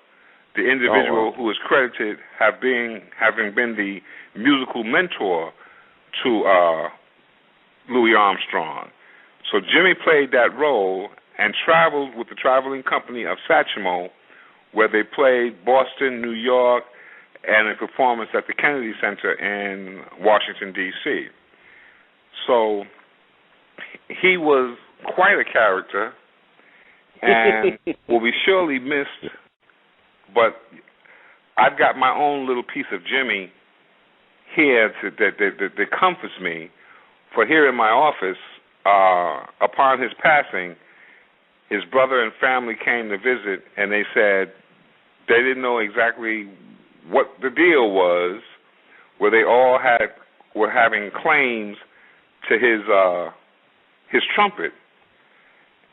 the individual who is credited having been the musical mentor to Louis Armstrong. So Jimmy played that role and traveled with the traveling company of Satchmo, where they played Boston, New York, and a performance at the Kennedy Center in Washington, D.C. So he was quite a character and will be surely missed, but I've got my own little piece of Jimmy here that comforts me, for here in my office, upon his passing, his brother and family came to visit, and they said they didn't know exactly what the deal was, where they all were having claims to his trumpet,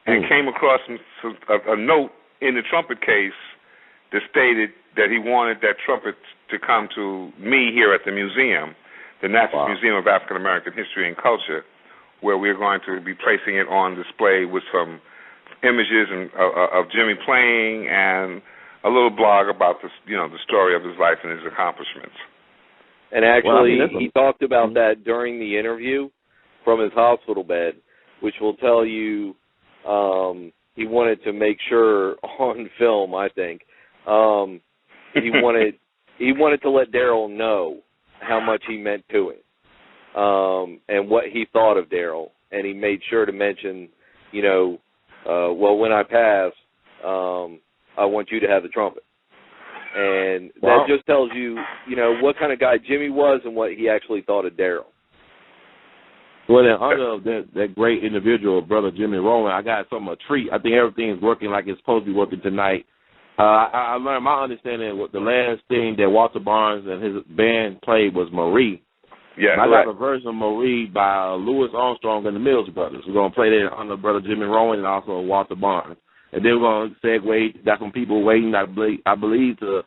and came across a note in the trumpet case that stated that he wanted that trumpet to come to me here at the museum, the Natchez Museum of African American History and Culture, where we're going to be placing it on display with some images of Jimmy playing and a little blog about the story of his life and his accomplishments. And actually, he talked about that during the interview from his hospital bed, which will tell you he wanted to make sure on film, I think, he wanted to let Darrell know how much he meant to him and what he thought of Darrell, and he made sure to mention, well, when I pass, I want you to have the trumpet. And that just tells you, what kind of guy Jimmy was and what he actually thought of Darrell. Well, in honor of that great individual, Brother Jimmy Rowan, I got a treat. I think everything's working like it's supposed to be working tonight. I learned my understanding what the last thing that Walter Barnes and his band played was Marie. Yeah, I got a version of Marie by Louis Armstrong and the Mills Brothers. We're going to play that in honor of Brother Jimmy Rowan and also Walter Barnes. And then we're going to segue, got some people waiting, I believe, to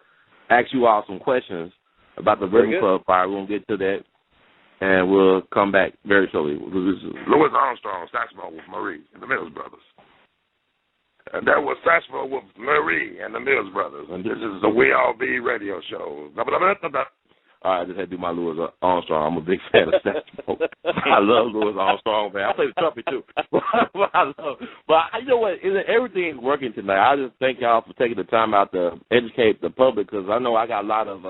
ask you all some questions about the Rhythm Club fire. We're going to get to that, and we'll come back very shortly. Louis Armstrong, saxophone with Marie and the Mills Brothers. And that was saxophone with Marie and the Mills Brothers. And this is the We All Be radio show. All right, I just had to do my Louis Armstrong. I'm a big fan of saxophone. I love Louis Armstrong, man. I play the trumpet, too. But you know what? Everything is working tonight. I just thank y'all for taking the time out to educate the public, because I know I got a lot of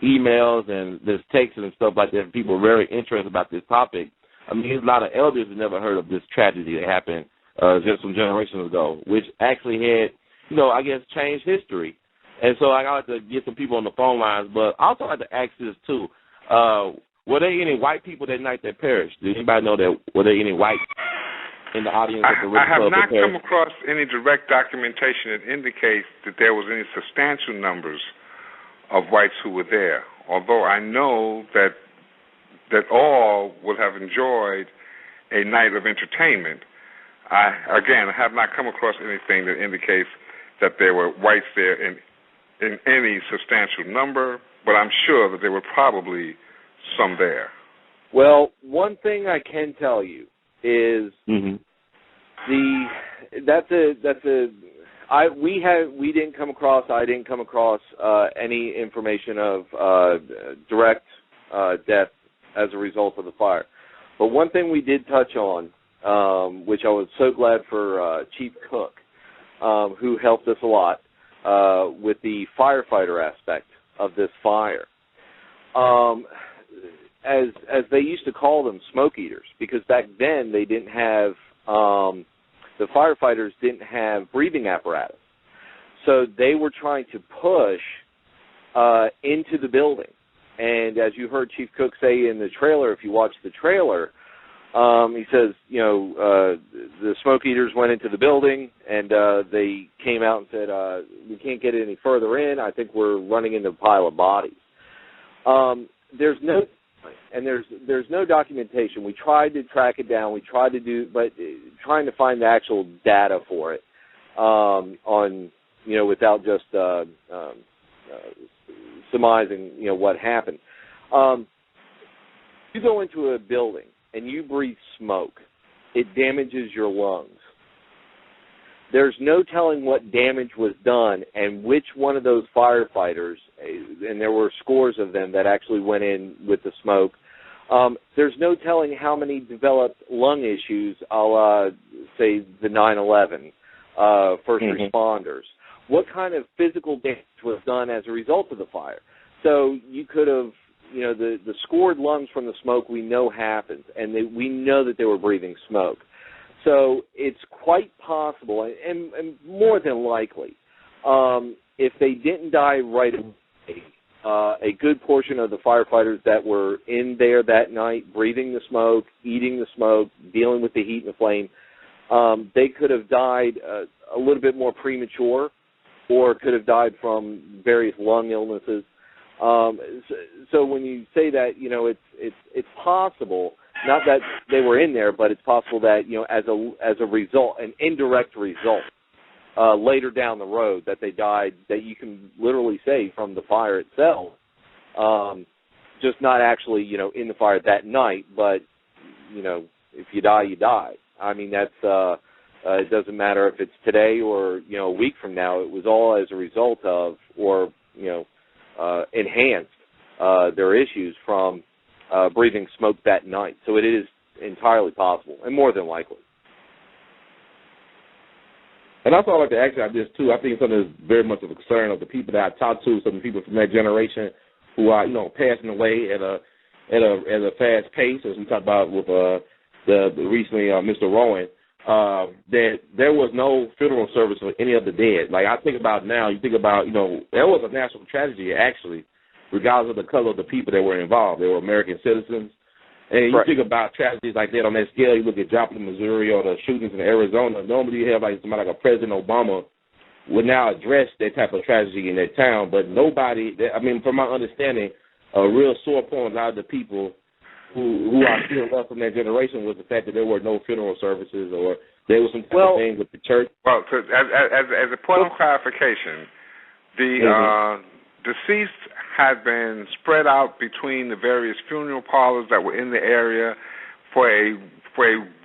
emails and there's texts and stuff like that. People are very interested about this topic. I mean, there's a lot of elders who never heard of this tragedy that happened just some generations ago, which actually had, I guess, changed history. And so I got to get some people on the phone lines, but I also like to ask this, too. Were there any white people that night that perished? Did anybody know that? Were there any white in the audience at the Rhythm Club? I have not come across any direct documentation that indicates that there was any substantial numbers of whites who were there, although I know that all would have enjoyed a night of entertainment. I have not come across anything that indicates that there were whites there in any substantial number, but I'm sure that there were probably some there. Well, one thing I can tell you is we didn't come across any information of direct death as a result of the fire. But one thing we did touch on, which I was so glad for Chief Cook, who helped us a lot with the firefighter aspect of this fire. As they used to call them, smoke eaters, because back then they didn't have, the firefighters didn't have breathing apparatus. So they were trying to push into the building. And as you heard Chief Cook say in the trailer, if you watch the trailer, he says, the smoke eaters went into the building and they came out and said, we can't get any further in. I think we're running into a pile of bodies. There's no documentation. We tried to track it down. We tried to trying to find the actual data for it without just surmising, what happened. You go into a building and you breathe smoke, it damages your lungs. There's no telling what damage was done and which one of those firefighters, and there were scores of them that actually went in with the smoke, there's no telling how many developed lung issues, say the 9/11 first responders. What kind of physical damage was done as a result of the fire? So you could have, the scored lungs from the smoke we know happens, and we know that they were breathing smoke. So it's quite possible, and more than likely, if they didn't die right away, a good portion of the firefighters that were in there that night, breathing the smoke, eating the smoke, dealing with the heat and the flame, they could have died a little bit more premature, or could have died from various lung illnesses. So when you say that, it's possible, not that they were in there, but it's possible that, as a result, an indirect result, later down the road, that they died, that you can literally say from the fire itself, just not actually, in the fire that night, but, if you die, you die. I mean, that's, it doesn't matter if it's today or, a week from now. It was all as a result of, or, enhanced their issues from breathing smoke that night. So it is entirely possible, and more than likely. And also I'd like to ask you about this, too. I think something that's very much of a concern of the people that I talk to, some people from that generation who are, passing away at a fast pace, as we talked about with the recently Mr. Rowan. that there was no funeral service for any of the dead. Like I think about now, you think about, there was a national tragedy actually, regardless of the color of the people that were involved. They were American citizens. And you think about tragedies like that on that scale, you look at Joplin, Missouri, or the shootings in Arizona, normally you have like somebody like a President Obama would now address that type of tragedy in that town, but nobody, from my understanding, a real sore point out of the people who are still left from that generation was the fact that there were no funeral services or there was some type of thing with the church. Well, as a point of clarification, the deceased had been spread out between the various funeral parlors that were in the area for a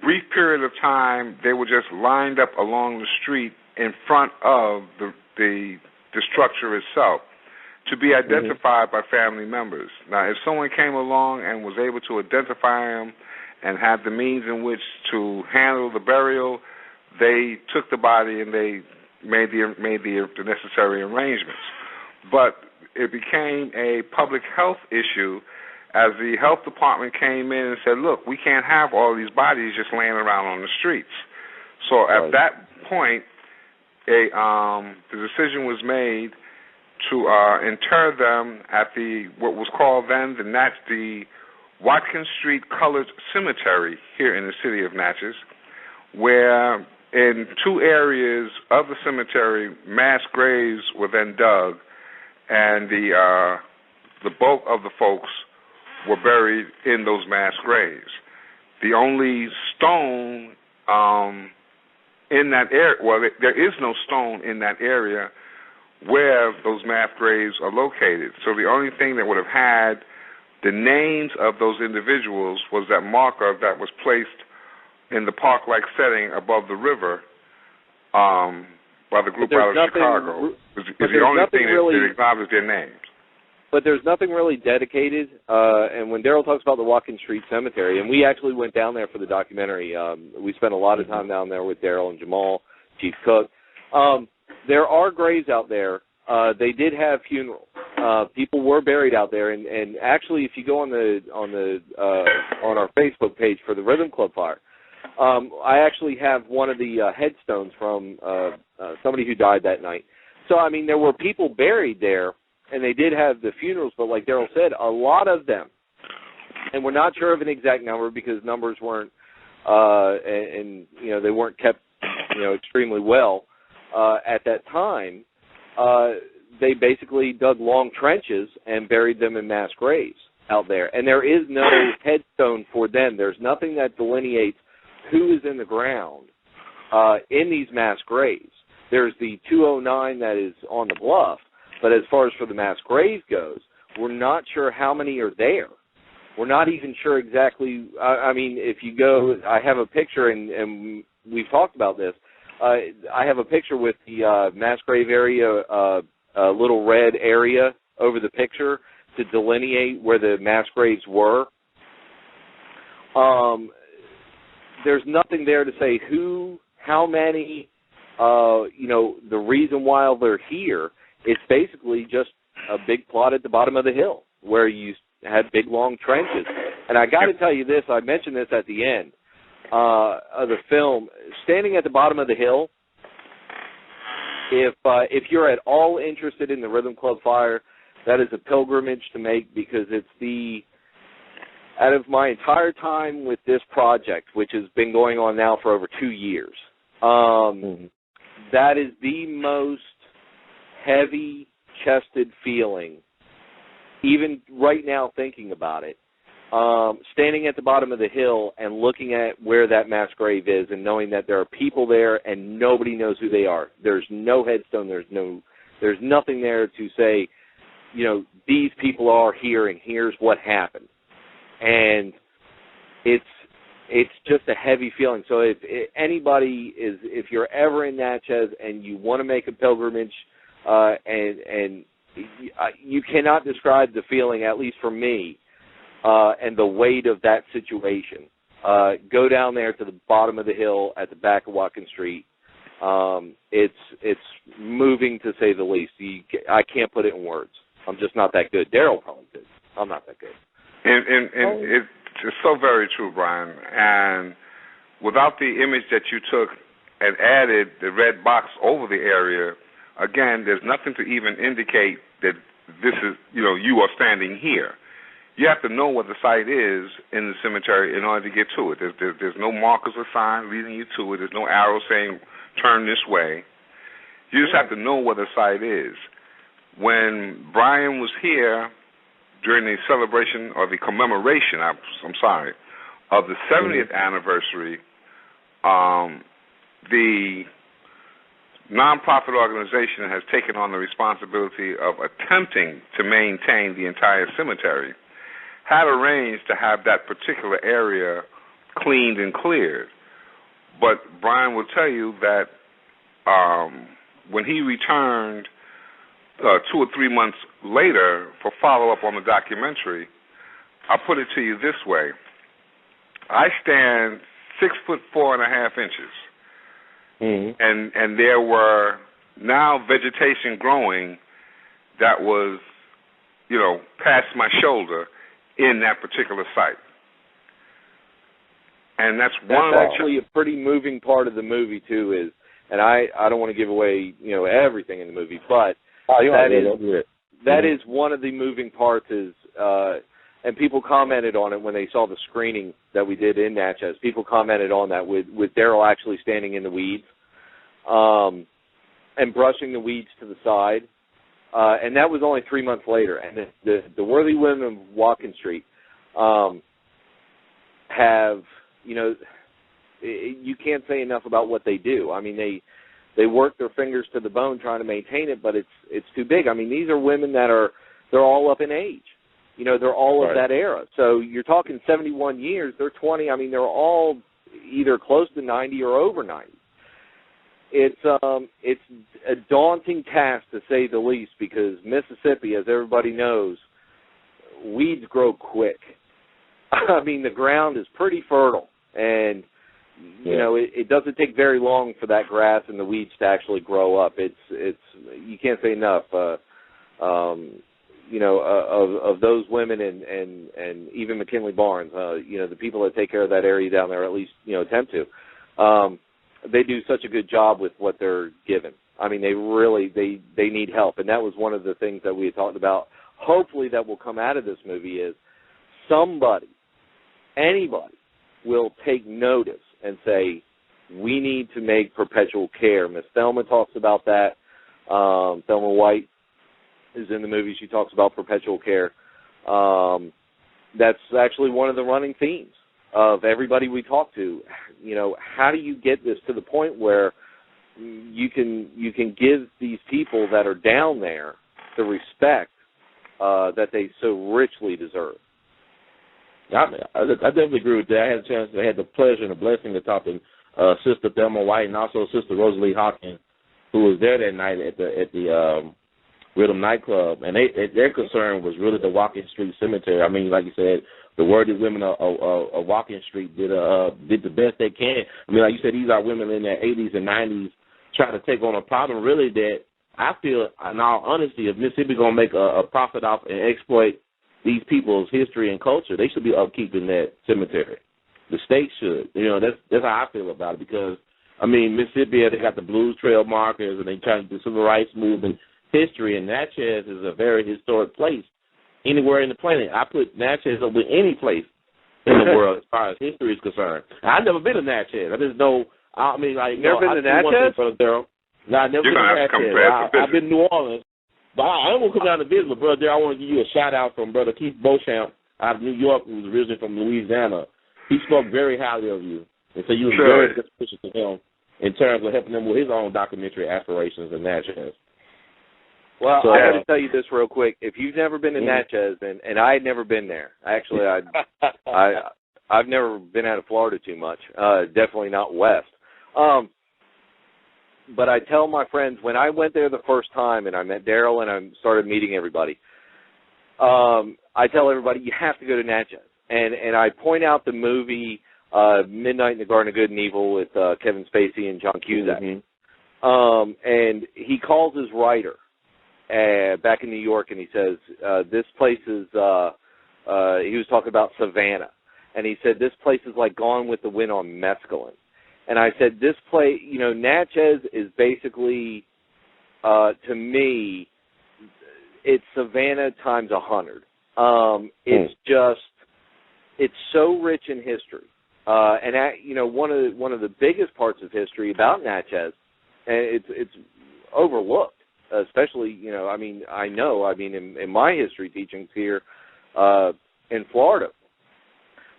brief period of time. They were just lined up along the street in front of the structure itself to be identified by family members. Now, if someone came along and was able to identify them and had the means in which to handle the burial, they took the body and they made the necessary arrangements. But it became a public health issue as the health department came in and said, look, we can't have all these bodies just laying around on the streets. So at that point, the decision was made to inter them at what was called then the Watkins Street Colored Cemetery here in the city of Natchez, where in two areas of the cemetery, mass graves were then dug, and the bulk of the folks were buried in those mass graves. The only stone in that area, well, there is no stone in that area where those mass graves are located. So the only thing that would have had the names of those individuals was that marker that was placed in the park-like setting above the river by the group out of Chicago. Is the only thing that acknowledged their names. But there's nothing really dedicated, and when Darrell talks about the Watkins Street Cemetery, and we actually went down there for the documentary, we spent a lot of time down there with Darrell and Jamal, Chief Cook. There are graves out there. They did have funerals. People were buried out there, and actually, if you go on our Facebook page for the Rhythm Club Fire, I actually have one of the headstones from somebody who died that night. So, there were people buried there, and they did have the funerals, but like Darrell said, a lot of them, and we're not sure of an exact number because numbers weren't, they weren't kept, extremely well at that time. They basically dug long trenches and buried them in mass graves out there, and there is no headstone for them. There's nothing that delineates who is in the ground in these mass graves. There's the 209 that is on the bluff, but as far as for the mass grave goes, we're not sure how many are there. We're not even sure exactly. If you go, I have a picture, and we've talked about this. I have a picture with the mass grave area, a little red area over the picture to delineate where the mass graves were. There's nothing there to say who, how many, the reason why they're here. It's basically just a big plot at the bottom of the hill where you had big, long trenches. And I got to tell you this, I mentioned this at the end of the film, standing at the bottom of the hill, if you're at all interested in the Rhythm Club Fire, that is a pilgrimage to make because it's out of my entire time with this project, which has been going on now for over 2 years, that is the most heavy-chested feeling, even right now thinking about it, standing at the bottom of the hill and looking at where that mass grave is and knowing that there are people there and nobody knows who they are. There's no headstone. There's nothing there to say, these people are here and here's what happened. And it's just a heavy feeling. So if you're ever in Natchez and you want to make a pilgrimage, and you cannot describe the feeling, at least for me, and the weight of that situation. Go down there to the bottom of the hill at the back of Watkins Street. It's moving to say the least. I can't put it in words. I'm just not that good. Darrell probably did. I'm not that good. And it's so very true, Bryan. And without the image that you took and added the red box over the area, again, there's nothing to even indicate that this is, you are standing here. You have to know what the site is in the cemetery in order to get to it. There's no markers or signs leading you to it. There's no arrow saying turn this way. You just have to know what the site is. When Bryan was here during the celebration or the commemoration, of the 70th anniversary, the nonprofit organization has taken on the responsibility of attempting to maintain the entire cemetery, had arranged to have that particular area cleaned and cleared. But Bryan will tell you that when he returned 2 or 3 months later for follow-up on the documentary, I'll put it to you this way. I stand 6'4.5" and there were now vegetation growing that was, past my shoulder in that particular site. And that's actually a pretty moving part of the movie too. And I don't want to give away everything in the movie, but that is one of the moving parts. And people commented on it when they saw the screening that we did in Natchez. People commented on that with Darrell actually standing in the weeds and brushing the weeds to the side. And that was only 3 months later. And the worthy women of Watkins Street have, you can't say enough about what they do. I mean, they work their fingers to the bone trying to maintain it, but it's too big. I mean, these are women they're all up in age. They're all of that era. So you're talking 71 years. They're 20. I mean, they're all either close to 90 or over 90. It's a daunting task, to say the least, because Mississippi, as everybody knows, weeds grow quick. I mean, the ground is pretty fertile, and it doesn't take very long for that grass and the weeds to actually grow up. It's you can't say enough. Of those women and even McKinley Barnes, the people that take care of that area down there, at least, attempt to, they do such a good job with what they're given. I mean, they need help. And that was one of the things that we had talked about. Hopefully that will come out of this movie is anybody will take notice and say, we need to make perpetual care. Miss Thelma talks about that. Thelma White is in the movie. She talks about perpetual care. That's actually one of the running themes of everybody we talk to. How do you get this to the point where you can give these people that are down there the respect that they so richly deserve? I definitely agree with that. I had the pleasure and the blessing to talk to Sister Thelma White and also Sister Rosalie Hawkins, who was there that night at the Rhythm nightclub, and their concern was really the Watkins Street Cemetery. I mean, like you said, the worthy women of Watkins Street did the best they can. I mean, like you said, these are women in their 80s and 90s trying to take on a problem really that I feel, in all honesty, if Mississippi going to make a profit off and exploit these people's history and culture, they should be upkeeping that cemetery. The state should. That's how I feel about it because, I mean, Mississippi, they got the Blues Trail markers and they trying to do civil rights movement. History, and Natchez is a very historic place anywhere in the planet. I put Natchez up with any place in the world as far as history is concerned. I've never been to Natchez. I just know, I mean, like, never been to Natchez? No, I've never been to Natchez. I've been to New Orleans, but I am going to come down to visit. But, Brother Darrell, I want to give you a shout-out from Brother Keith Beauchamp out of New York, who was originally from Louisiana. He spoke very highly of you, and so you was very suspicious of him in terms of helping him with his own documentary aspirations in Natchez. Well, I got to tell you this real quick. If you've never been to Natchez, and I had never been there. Actually, I've never been out of Florida too much. Definitely not west. But I tell my friends, when I went there the first time and I met Darrell and I started meeting everybody, I tell everybody, you have to go to Natchez. And I point out the movie Midnight in the Garden of Good and Evil with Kevin Spacey and John Cusack. And he calls his writer back in New York, and he says, this place is, he was talking about Savannah. and he said, this place is like Gone with the Wind on mescaline. And I said, this place, you know, Natchez is basically, to me, it's Savannah times 100. It's just, it's so rich in history. And you know, one of the biggest parts of history about Natchez, and it's overlooked, especially, you know, I mean, in my history teachings here in Florida,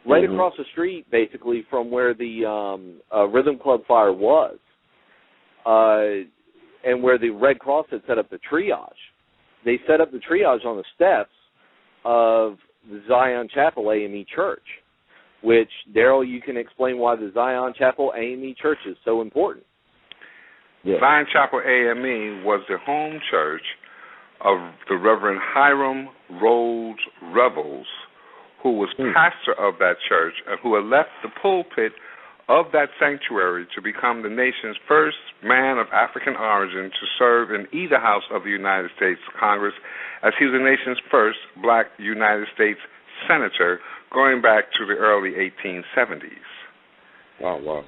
right across the street, basically, from where the Rhythm Club fire was, and where the Red Cross had set up the triage. They set up the triage on the steps of the Zion Chapel AME Church, which, Darrell, you can explain why the Zion Chapel AME Church is so important. Yeah. Zion Chapel AME was the home church of the Reverend Hiram Rhodes Revels, who was pastor of that church and who had left the pulpit of that sanctuary to become the nation's first man of African origin to serve in either house of the United States Congress, as he was the nation's first black United States senator going back to the early 1870s. Oh, wow.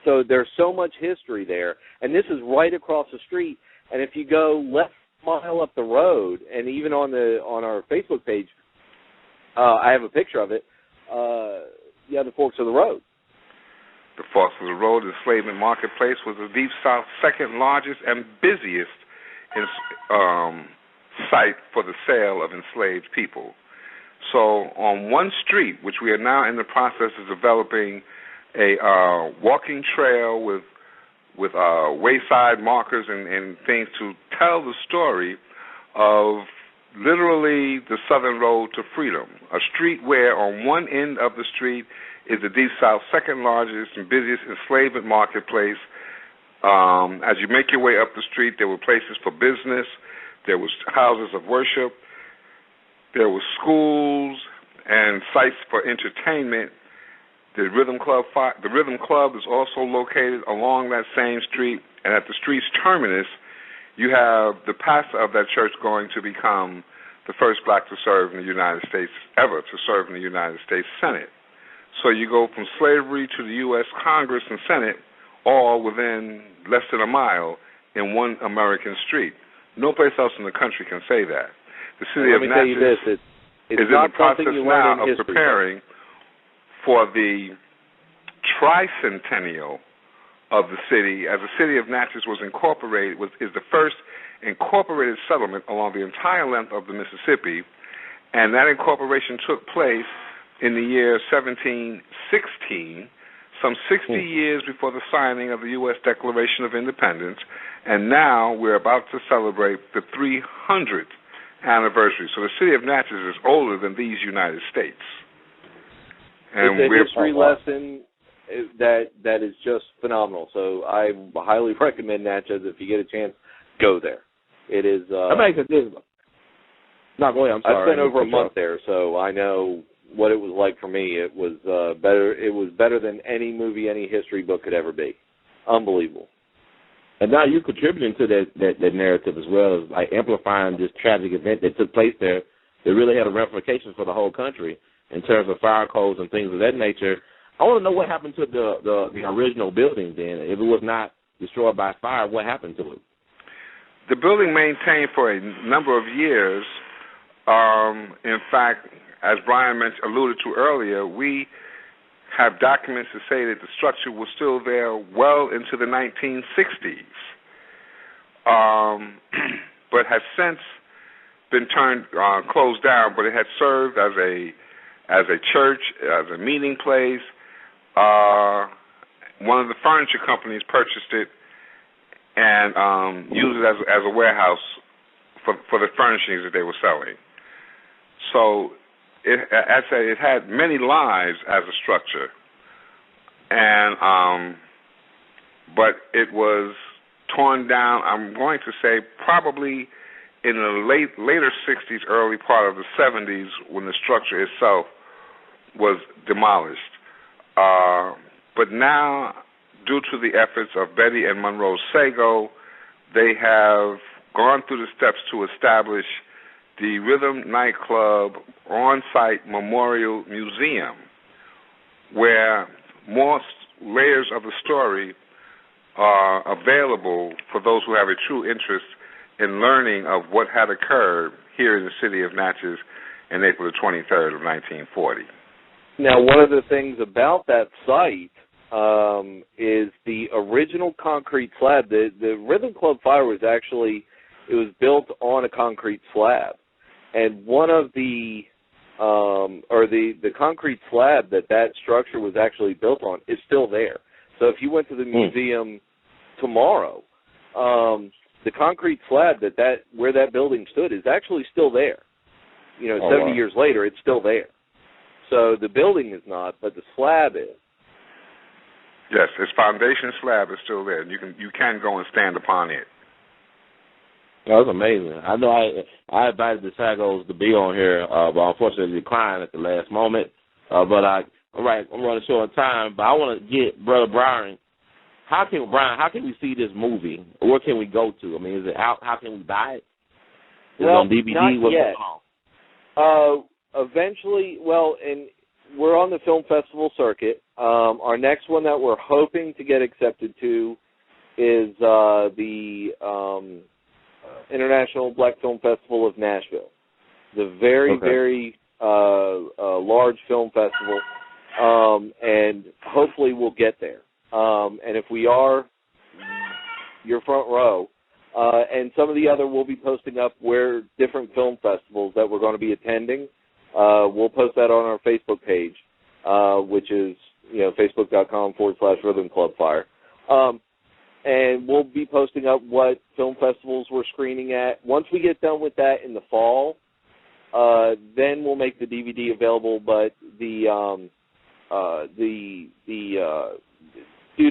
So there's so much history there, and this is right across the street. And if you go left mile up the road, and even on our Facebook page, I have a picture of it. The Forks of the Road. The Forks of the Road enslavement marketplace was the Deep South's second largest and busiest site for the sale of enslaved people. So on one street, which we are now in the process of developing a walking trail with wayside markers and things to tell the story of literally the Southern Road to Freedom, a street where on one end of the street is the Deep South's second largest and busiest enslavement marketplace. As you make your way up the street, there were places for business, there was houses of worship, there were schools and sites for entertainment. The Rhythm Club is also located along that same street, and at the street's terminus, you have the pastor of that church going to become the first black to serve in the United States, ever to serve in the United States Senate. So you go from slavery to the U.S. Congress and Senate, all within less than a mile in one American street. No place else in the country can say that. The city of Natchez is in the process now of preparing for the tricentennial of the city, as the city of Natchez was incorporated, is the first incorporated settlement along the entire length of the Mississippi, and that incorporation took place in the year 1716, some 60 years before the signing of the U.S. Declaration of Independence, and now we're about to celebrate the 300th anniversary. So the city of Natchez is older than these United States. And it's a history lesson that is just phenomenal. So I highly recommend Natchez. If you get a chance, go there. It is. No, go ahead. I'm sorry. I spent over a month there, so I know what it was like for me. It was better. It was better than any movie, any history book could ever be. Unbelievable. And now you're contributing to that narrative as well, as like amplifying this tragic event that took place there. That really had a ramification for the whole country in terms of fire codes and things of that nature. I want to know what happened to the original building then. If it was not destroyed by fire, what happened to it? The building maintained for a number of years. In fact, as Bryan alluded to earlier, we have documents to say that the structure was still there well into the 1960s, but has since been closed down. But it had served as a church, as a meeting place. One of the furniture companies purchased it and used it as a warehouse for the furnishings that they were selling. So it had many lives as a structure, and but it was torn down, I'm going to say, probably in the later 60s, early part of the 70s, when the structure itself was demolished. But now, due to the efforts of Betty and Monroe Sago, they have gone through the steps to establish the Rhythm Nightclub on-site memorial museum, where more layers of the story are available for those who have a true interest in learning of what had occurred here in the city of Natchez in April the 23rd of 1940. Now, one of the things about that site is the original concrete slab. The Rhythm Club Fire was actually, it was built on a concrete slab. And one of the concrete slab that structure was actually built on is still there. So if you went to the museum tomorrow, the concrete slab where that building stood is actually still there. 70 years later, it's still there. So the building is not, but the slab is. Yes, its foundation slab is still there. You can go and stand upon it. That was amazing. I know I invited the Sagos to be on here, but unfortunately declined at the last moment. I'm running short on time, but I want to get Brother Bryan. How can we see this movie? Where can we go to? I mean, is it out? How can we buy it? Is it on DVD? Not What's yet. going on? Eventually, and we're on the film festival circuit. Our next one that we're hoping to get accepted to is the International Black Film Festival of Nashville. The very large film festival, and hopefully we'll get there. And if we are, you're front row. And some of the other we'll be posting up where different film festivals that we're going to be attending. We'll post that on our Facebook page, which is facebook.com/Rhythm Club Fire. And we'll be posting up what film festivals we're screening at. Once we get done with that in the fall, then we'll make the DVD available. But due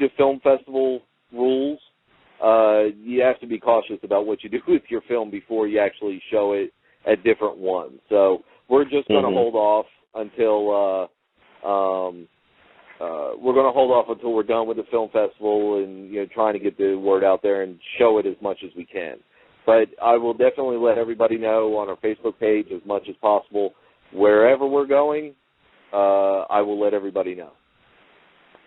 to film festival rules, you have to be cautious about what you do with your film before you actually show it at different ones. So we're just going to hold off until we're done with the film festival and trying to get the word out there and show it as much as we can. But I will definitely let everybody know on our Facebook page as much as possible. Wherever we're going, I will let everybody know.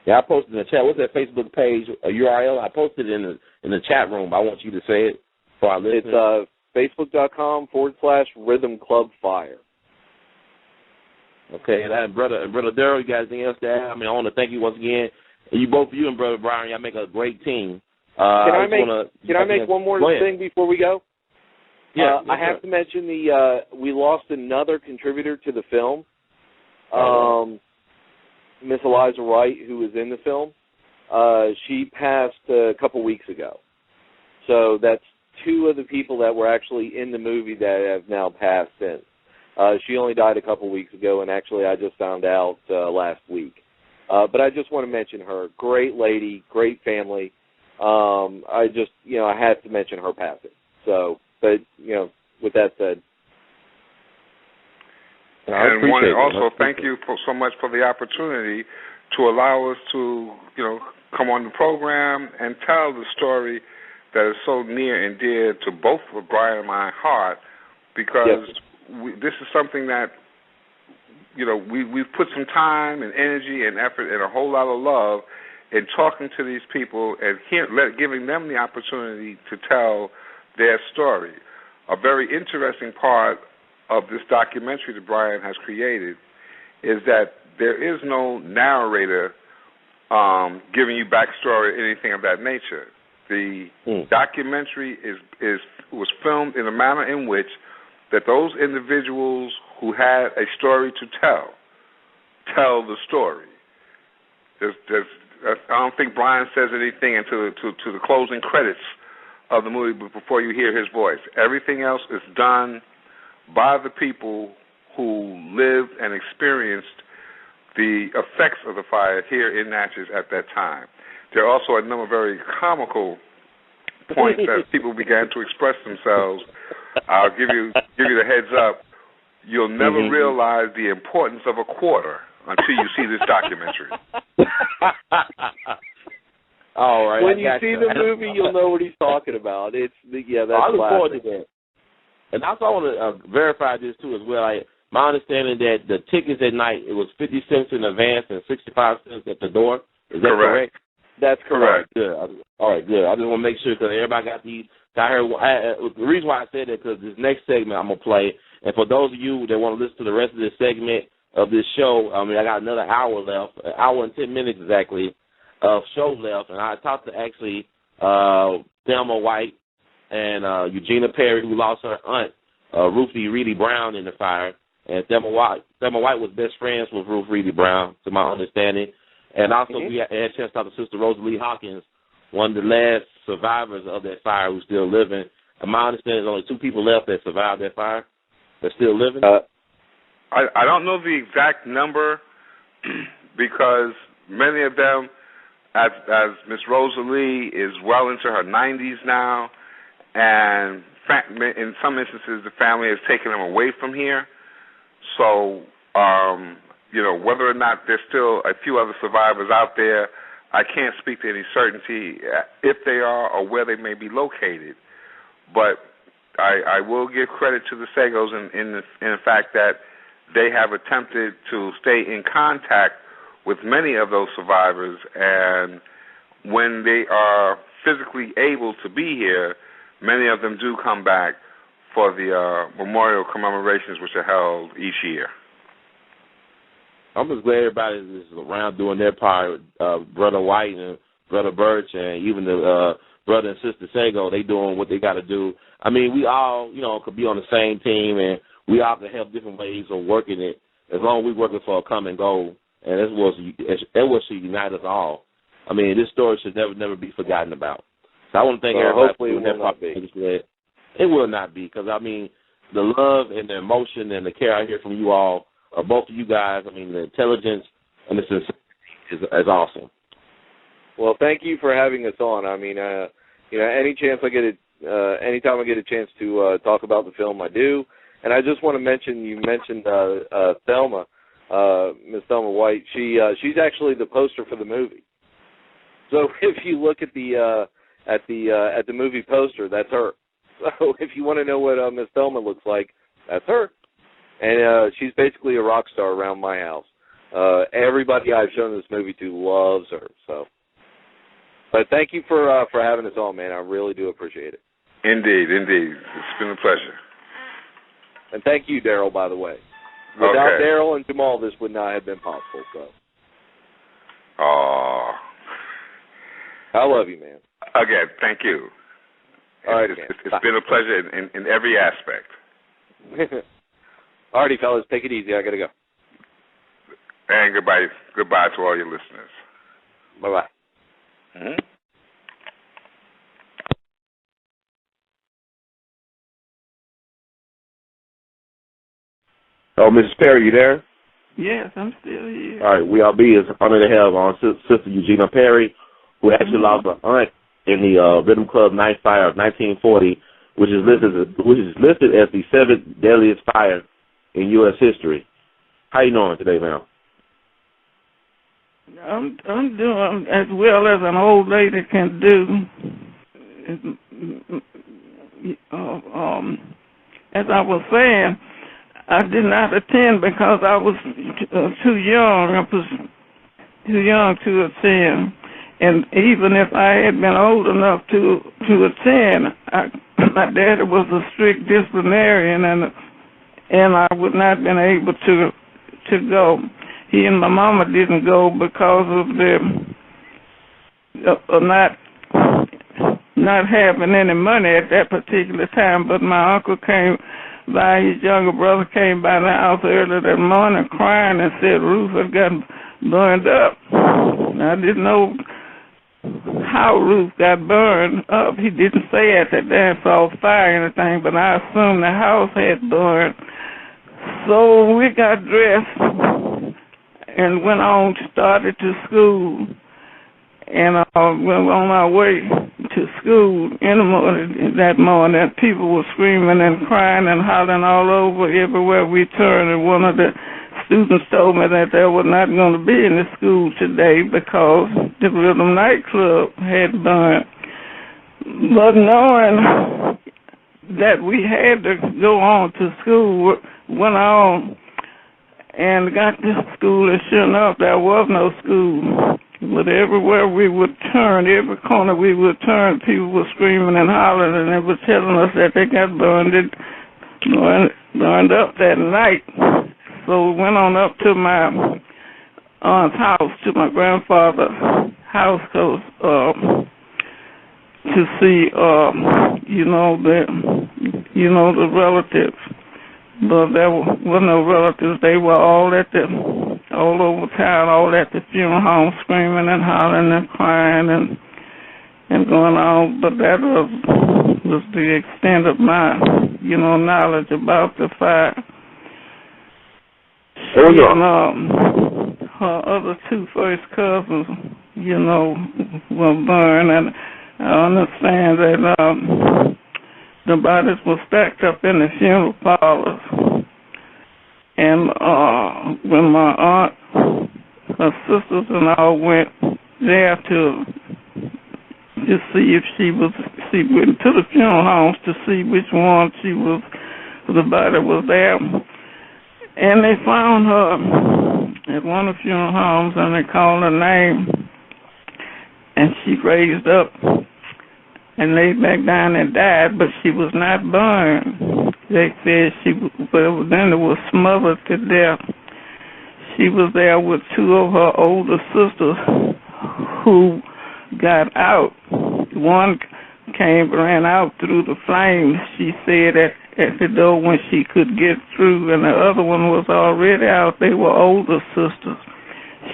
Yeah, I posted in the chat. What's that Facebook page URL? I posted it in the chat room. I want you to say it for our listeners. It's facebook.com/Rhythm Club Fire. Okay, and Brother Darrell, you got anything else to add? I mean, I want to thank you once again. You and Brother Bryan, y'all make a great team. Can I make one more thing before we go? Yeah, I have to mention we lost another contributor to the film, Miss Eliza Wright, who was in the film. She passed a couple weeks ago. So that's two of the people that were actually in the movie that have now passed since. She only died a couple weeks ago, and actually I just found out last week. But I just want to mention her. Great lady, great family. I had to mention her passing. So, but, with that said. And want to also thank you so much for the opportunity to allow us to, come on the program and tell the story that is so near and dear to both of Bryan and my heart, because this is something that, we've put some time and energy and effort and a whole lot of love in talking to these people and giving them the opportunity to tell their story. A very interesting part of this documentary that Bryan has created is that there is no narrator giving you backstory or anything of that nature. The documentary was filmed in a manner in which that those individuals who had a story to tell the story. I don't think Bryan says anything until to the closing credits of the movie before you hear his voice. Everything else is done by the people who lived and experienced the effects of the fire here in Natchez at that time. There are also a number of very comical points as people began to express themselves. I'll give you the heads up. You'll never realize the importance of a quarter until you see this documentary. All right. When you see the movie, you'll know what he's talking about. That's I look forward to that. And also, I want to verify this too as well. my understanding that the tickets at night, it was 50 cents in advance and 65 cents at the door. Is that correct? That's correct. Good. All right, good. I just want to make sure because everybody got these. The reason why I said that because this next segment I'm going to play, and for those of you that want to listen to the rest of this segment of this show, I got another hour left, an hour and 10 minutes exactly of show left, and I talked to actually Thelma White and Eugenia Perry, who lost her aunt, Ruth Reedy Brown, in the fire, and Thelma White was best friends with Ruth Reedy Brown, to my understanding, and also we had a chance to talk to Sister Rosalie Hawkins, one of the last survivors of that fire who's still living. And my understanding is only 2 people left that survived that fire. They're still living? I don't know the exact number because many of them, as Miss Rosalie is well into her 90s now, and in some instances the family has taken them away from here. So, whether or not there's still a few other survivors out there, I can't speak to any certainty if they are or where they may be located. But I will give credit to the Sagos in the fact that they have attempted to stay in contact with many of those survivors, and when they are physically able to be here, many of them do come back for the memorial commemorations which are held each year. I'm just glad everybody is around doing their part. Brother White and Brother Burch and even the brother and sister Sago, they doing what they got to do. We all, could be on the same team, and we all can have different ways of working it as long as we're working for a common goal, and that's what should unite us all. This story should never be forgotten about. So I want to thank everybody for doing their part. It will not be, because, the love and the emotion and the care I hear from you all, both of you guys, the intelligence and the sincerity is awesome. Well, thank you for having us on. Anytime I get a chance to talk about the film, I do. And I just want to mention, you mentioned Thelma, Miss Thelma White. She's actually the poster for the movie. So if you look at the movie poster, that's her. So if you want to know what Miss Thelma looks like, that's her. And she's basically a rock star around my house. Everybody I've shown this movie to loves her. So, but thank you for having us on, man. I really do appreciate it. Indeed. It's been a pleasure. And thank you, Darrell, by the way. Without Darrell and Jamal, this would not have been possible. So. Oh. I love you, man. Again, thank you. All right, it's been a pleasure in every aspect. All righty, fellas, take it easy. I got to go. And goodbye to all your listeners. Bye-bye. Mm-hmm. Oh, Mrs. Perry, you there? Yes, I'm still here. All right, we all be is honored to have on Sister Eugenia Perry, who actually lost her aunt in the Rhythm Club Night Fire of 1940, which is listed as the 7th deadliest fire in U.S. history. How you doing today, ma'am? I'm doing as well as an old lady can do. As I was saying, I did not attend because I was too young. I was too young to attend. And even if I had been old enough to attend, my daddy was a strict disciplinarian, and I would not have been able to go. He and my mama didn't go because of not having any money at that particular time. But my uncle came by, his younger brother came by the house early that morning crying and said Ruth had gotten burned up. I didn't know how Ruth got burned up. He didn't say at that time saw fire or anything, but I assumed the house had burned. So we got dressed and went on, started to school, and went on our way to school in the morning. That morning, people were screaming and crying and hollering all over everywhere we turned, and one of the students told me that there was not going to be any school today because the Rhythm nightclub had burned. But knowing that we had to go on to school went on and got to school, and sure enough, there was no school. But everywhere we would turn, every corner we would turn, people were screaming and hollering, and they were telling us that they got burned up that night. So we went on up to my aunt's house, to my grandfather's house, to see, the relatives. But there were no relatives. They were all over town, all at the funeral home, screaming and hollering and crying and going on. But that was the extent of my, knowledge about the fire. She and her other two first cousins, were burned, and I understand that the bodies were stacked up in the funeral parlors. And when my aunt, her sisters and all went there to see if she went to the funeral homes to see which one the body was there. And they found her at one of the funeral homes, and they called her name, and she raised up and laid back down and died, but she was not burned. They said then it was smothered to death. She was there with two of her older sisters who got out. One ran out through the flames, she said, at the door when she could get through, and the other one was already out. They were older sisters.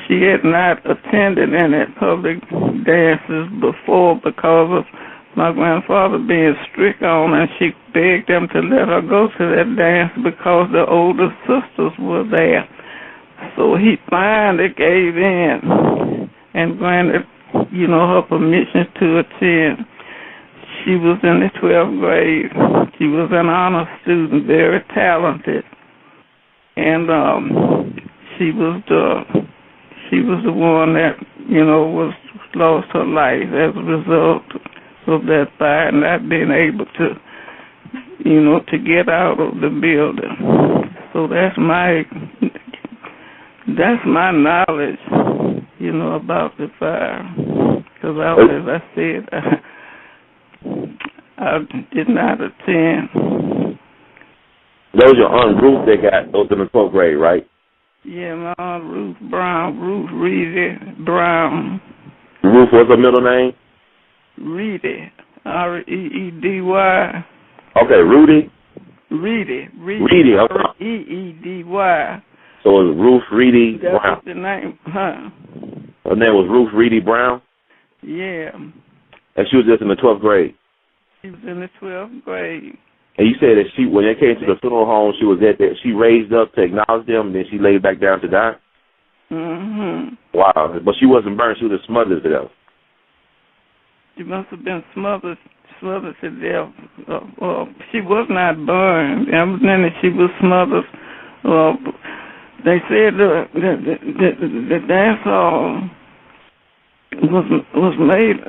She had not attended any public dances before because of my grandfather being strict on, and she begged them to let her go to that dance because the older sisters were there. So he finally gave in and granted, her permission to attend. She was in the 12th grade. She was an honor student, very talented, and she was the one that lost her life as a result of that fire, and not being able to get out of the building. So that's my knowledge, about the fire. Because as I said, I did not attend. Those are your Aunt Ruth that got those in the 12th grade, right? Yeah, my Aunt Ruth Brown, Ruth Reedy Brown. Ruth, what's her middle name? Reedy, Reedy. Okay, Rudy? Reedy, okay. Reedy. So it was Ruth Reedy Brown. That's the name, huh? Her name was Ruth Reedy Brown? Yeah. And she was just in the 12th grade? She was in the 12th grade. And you said that when they came to the funeral home, she was at that. She raised up to acknowledge them, and then she laid back down to die? Mm-hmm. Wow. But she wasn't burned. She was smothered to death. She must have been smothered to death. She was not burned. Evidently, she was smothered. They said the dance hall was made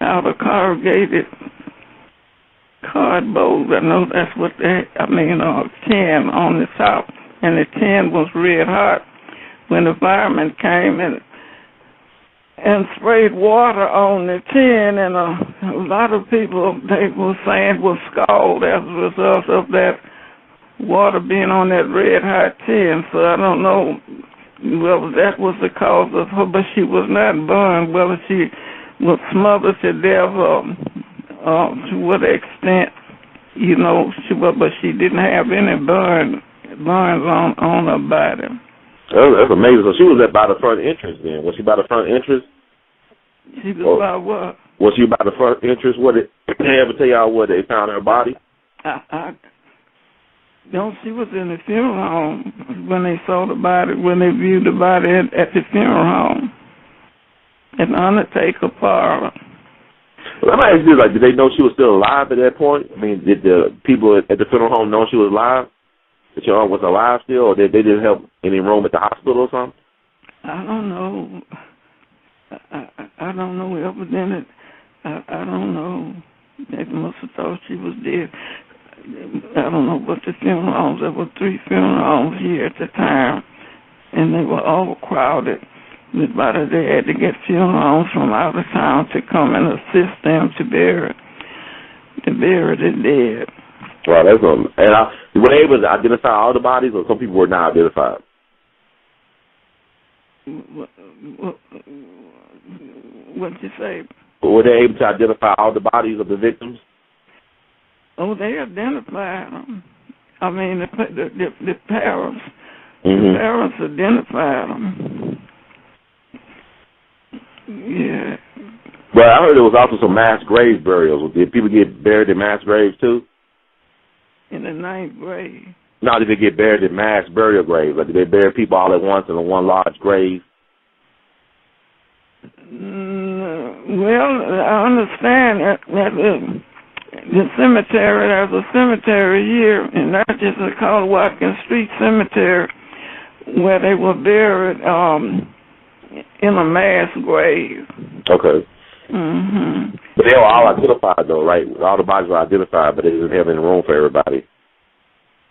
out of corrugated cardboard. I know that's what tin on the top, and the tin was red hot. When the firemen came and sprayed water on the tin, and a lot of people, they were saying, was scalded as a result of that water being on that red hot tin. So I don't know whether that was the cause of her, but she was not burned. Whether she was smothered to death or to what extent, but she didn't have any burns on her body. That's amazing. So she was by the front entrance then. Was she by the front entrance? She was by what? Was she by the front entrance? What did they ever tell y'all where they found her body? She was in the funeral home when they saw the body, when they viewed the body at the funeral home. At the undertaker parlor. Well, I'm asking you, did they know she was still alive at that point? I mean, did the people at the funeral home know she was alive? That your aunt was alive still, or did they just help any room at the hospital or something? I don't know. I don't know. Evidently, I don't know. They must have thought she was dead. I don't know what the funeral homes. There were 3 funeral homes here at the time, and they were all crowded. They had to get funeral homes from out of town to come and assist them to bury the dead. Wow, that's were they able to identify all the bodies, or some people were not identified? What'd you say? Were they able to identify all the bodies of the victims? Oh, they identified them. I mean, the parents. Mm-hmm. The parents identified them. Yeah. But I heard there was also some mass grave burials. Did people get buried in mass graves too? In the 9th grade. No, did they get buried in mass burial graves? Like, did they bury people all at once in one large grave? Well, I understand that the cemetery, there's a cemetery here, and that's just called Watkins Street Cemetery, where they were buried in a mass grave. Okay. Mm-hmm. But they were all identified, though, right? All the bodies were identified, but they didn't have any room for everybody.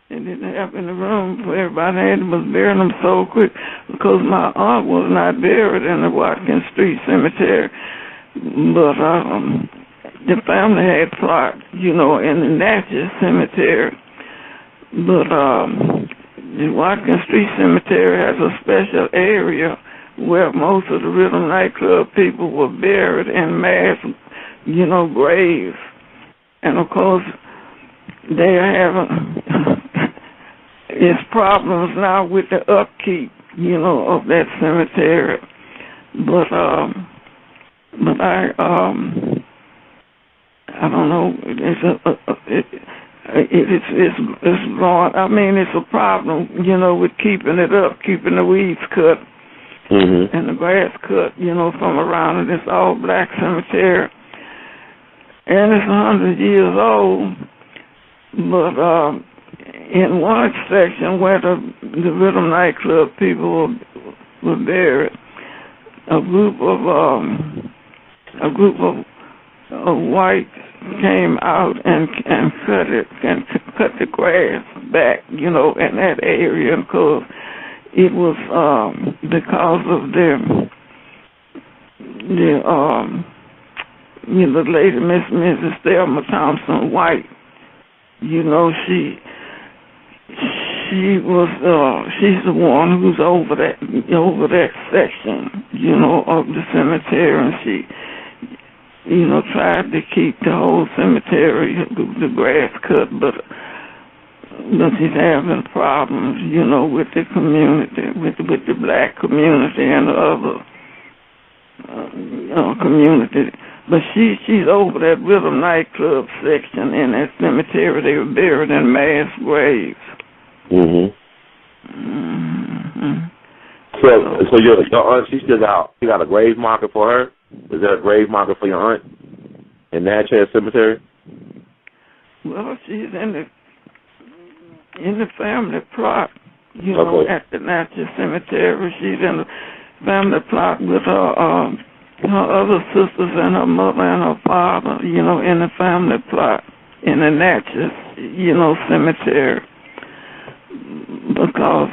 They didn't have any room for everybody. They was burying them so quick because my aunt was not buried in the Watkins Street Cemetery, but the family had plot, in the Natchez Cemetery. But the Watkins Street Cemetery has a special area where most of the Rhythm nightclub people were buried in mass, graves. And, of course, they are having it's problems now with the upkeep, of that cemetery. But I don't know. It's going. I mean, it's a problem, with keeping it up, keeping the weeds cut. Mm-hmm. And the grass cut, from around it. It's all black cemetery. And it's 100 years old. But in one section where the Rhythm nightclub people were buried, a group of whites came out and cut the grass back, in that area, because it was because of the lady Mrs. Thelma Thompson White. She's the one who's over that section, of the cemetery, and she, tried to keep the whole cemetery, the grass cut, but she's having problems, with the community, with the black community and the other community. But she's over that Rhythm nightclub section in that cemetery. They were buried in mass graves. Mm-hmm. Mm-hmm. So your aunt, she got a grave marker for her? Is there a grave marker for your aunt in Natchez Cemetery? Well, she's in the family plot, Okay. at the Natchez Cemetery. She's in the family plot with her other sisters and her mother and her father, in the family plot in the Natchez, cemetery. Because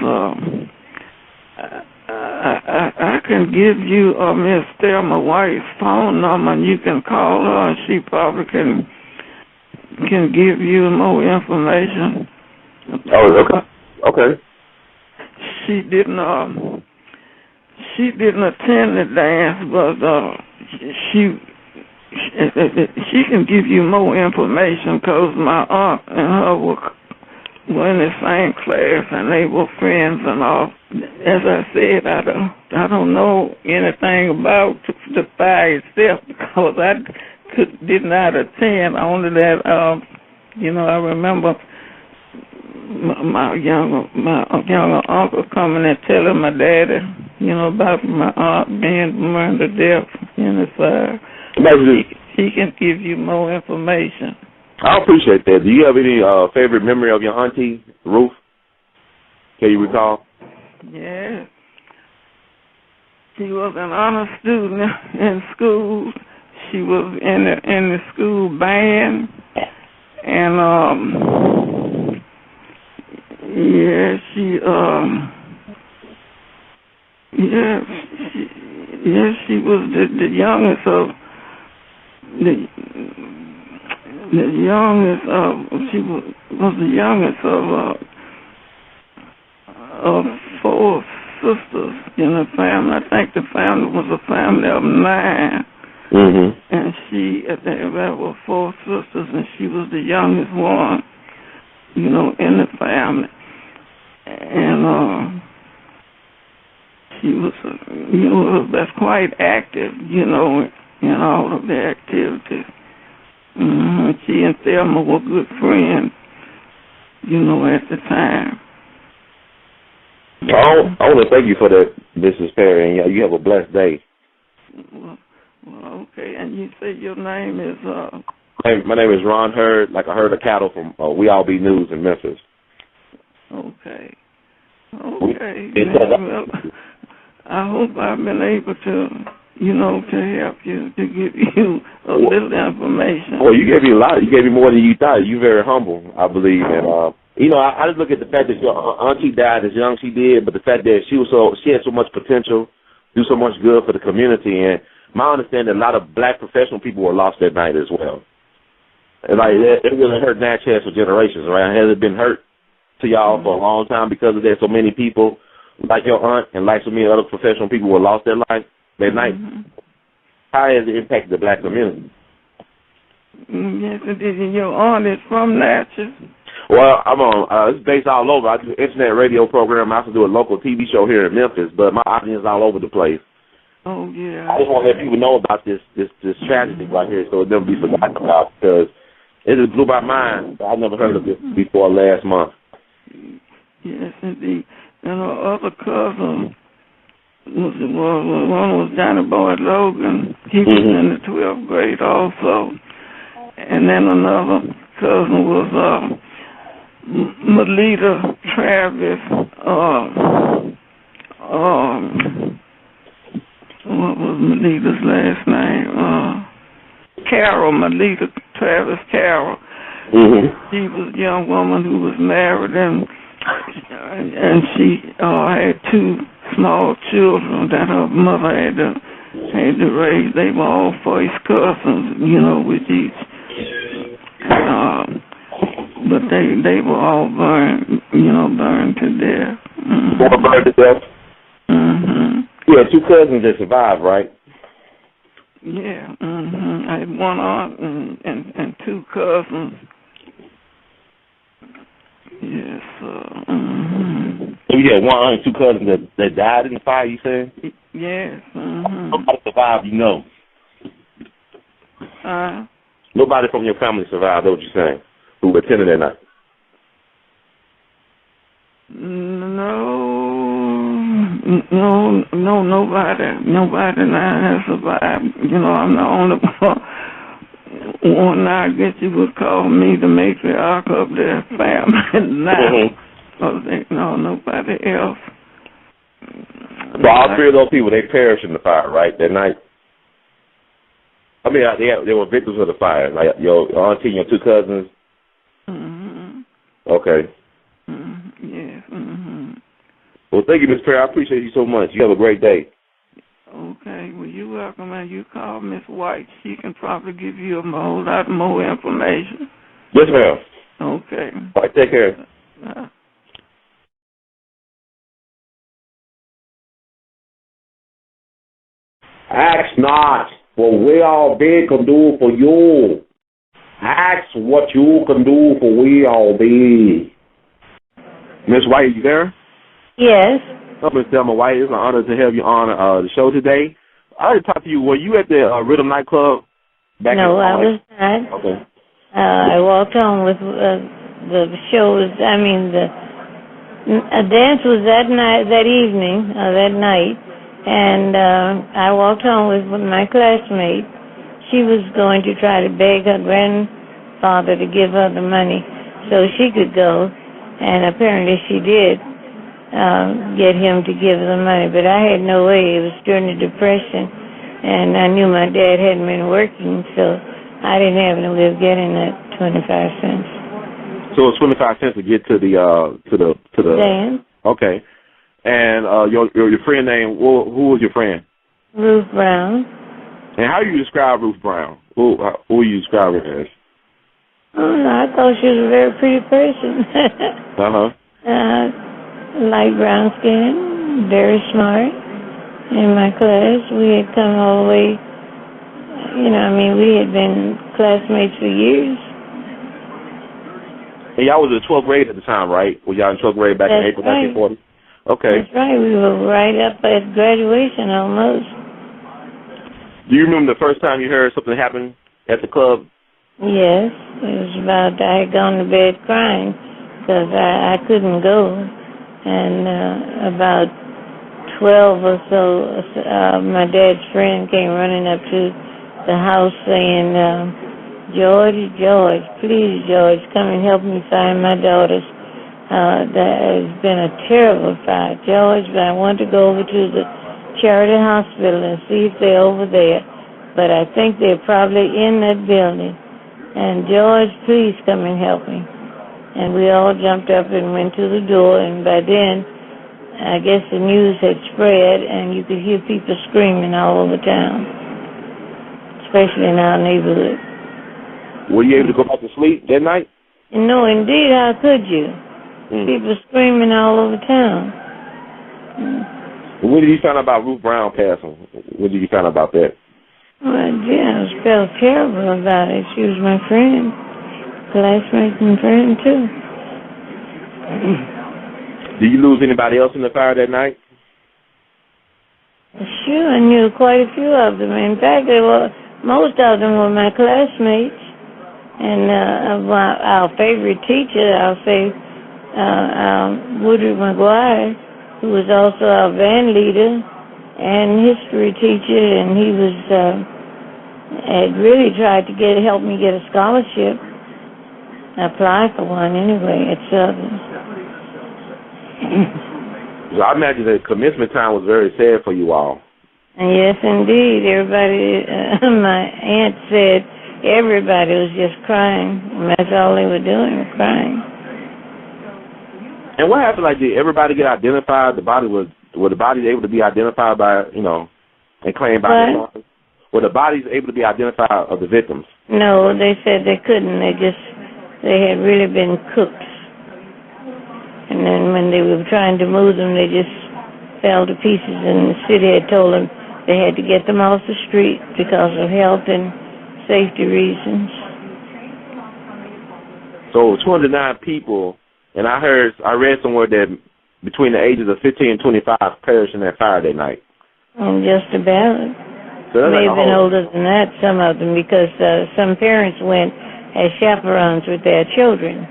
I can give you Miss Thelma White's phone number, and you can call her, and she probably can give you more information. Oh, okay. She didn't attend the dance, but she can give you more information because my aunt and her were in the same class and they were friends and all. As I said, I don't know anything about the fire itself because I did not attend. Only that I remember my younger uncle coming and telling my daddy, about my aunt being burned to death in the fire. He can give you more information. I appreciate that. Do you have any favorite memory of your auntie, Ruth? Can you recall? Yeah. She was an honor student in school. she was in the school band, and she was the youngest of she was the youngest of 4 sisters in the family. I think the family was a family of 9. Mm-hmm. And there were 4 sisters, and she was the youngest one, in the family. And she was, that's quite active, in all of the activities. Mm-hmm. She and Thelma were good friends, at the time. I want to thank you for that, Mrs. Perry, and you have a blessed day. Well, okay, and you say your name is... My name is Ron Hurd, like a herd of cattle from We All Be News in Memphis. Okay. Well, I hope I've been able to, to help you, to give you a little information. Well, you gave me a lot. You gave me more than you thought. You're very humble, I believe. And, I just look at the fact that your auntie died as young as she did, but the fact that she had so much potential, do so much good for the community. And my understanding, a lot of black professional people were lost that night as well. And it really hurt Natchez for generations, right? Has it been hurt to y'all for a long time because of that? So many people, like your aunt and like so many other professional people, were lost their life that night. How has it impacted the black community? Yes, it did. And your aunt is from Natchez? Well, I'm on. It's based all over. I do an internet radio program. I also do a local TV show here in Memphis, but my audience is all over the place. Oh yeah. I just want to let people know about this tragedy right here, so it never be forgotten about, because it just blew my mind. I never heard of this before last month. Yes, indeed. And her other cousin one was Johnny Boy Logan. He was in the 12th grade also, and then another cousin was Melita Travis. What was Melita's last name? Carol, Melita Travis Carol. She was a young woman who was married, and she had 2 small children that her mother had to raise. They were all first cousins, with each. But they were all burned, burned to death. All burned to death? You had 2 cousins that survived, right? Yeah. I had 1 aunt and 2 cousins. Yes. So you had 1 aunt and 2 cousins that died in the fire, you said? Yes. Nobody survived, Nobody from your family survived, that's what you're saying, who attended that night? No, nobody now has survived. I'm the only one now, I guess you would call me the matriarch of their family now. No, nobody else. So all 3 of those people, they perished in the fire, right, that night? I mean, they were victims of the fire, like your auntie and your 2 cousins? Okay. Yes. Well, thank you, Miss Perry. I appreciate you so much. You have a great day. Okay. Well, you're welcome. And you call Miss White. She can probably give you a whole lot more information. Yes, ma'am. Okay. All right, take care. Ask not what we all be can do for you. Ask what you can do for we all be. Miss White, you there? Yes. Oh, Miss Thelma White, it's an honor to have you on the show today. I already talked to you. Were you at the Rhythm nightclub back in No, I was not. Okay. I walked on with the shows. I mean, the dance was that evening, and I walked home with my classmate. She was going to try to beg her grandfather to give her the money so she could go, and apparently she did get him to give her the money, but I had no way. It was during the Depression, and I knew my dad hadn't been working, so I didn't have any way of getting that 25 cents. So it's 25 cents to get to the dance. Okay. And your friend name, who was your friend? Ruth Brown. And how do you describe Ruth Brown? Who you describe her as? Oh, no, I thought she was a very pretty person. Light brown skin, very smart. In my class, we had come all the way, we had been classmates for years. And y'all was in 12th grade at the time, right? Were y'all in 12th grade back in April 1940? Okay. That's right. We were right up at graduation almost. Do you remember the first time you heard something happen at the club? Yes. It was about, I had gone to bed crying because I couldn't go. And about 12 or so, my dad's friend came running up to the house saying, George, please, George, come and help me find my daughters. There has been a terrible fire, George, but I want to go over to the Charity Hospital and see if they're over there. But I think they're probably in that building. And George, please come and help me. And we all jumped up and went to the door, and by then, I guess the news had spread, and you could hear people screaming all over town, especially in our neighborhood. Were you able to go back to sleep that night? No, indeed, how could you? People screaming all over town. When did you find out about Ruth Brown passing? When did you find out about that? Well, I felt terrible about it. She was my friend, classmate and friend, too. Did you lose anybody else in the fire that night? Sure, I knew quite a few of them. In fact, most of them were my classmates. And our favorite teacher, I'll say, Woodard McGuire, who was also our band leader and history teacher, and he had really tried to help me get a scholarship. Apply for one anyway at Southern. So I imagine the commencement time was very sad for you all. Yes, indeed. Everybody, my aunt said everybody was just crying. And that's all they were doing, was crying. And what happened? Like, did everybody get identified? Were the bodies able to be identified by, and claimed by the authors? Were the bodies able to be identified of the victims? No, they said they couldn't. They had really been cooked. And then when they were trying to move them, they just fell to pieces, and the city had told them they had to get them off the street because of health and safety reasons. So 209 people, and I read somewhere that between the ages of 15 and 25 perished in that fire that night. Just about. So may have been older than that, some of them, because some parents went as chaperones with their children.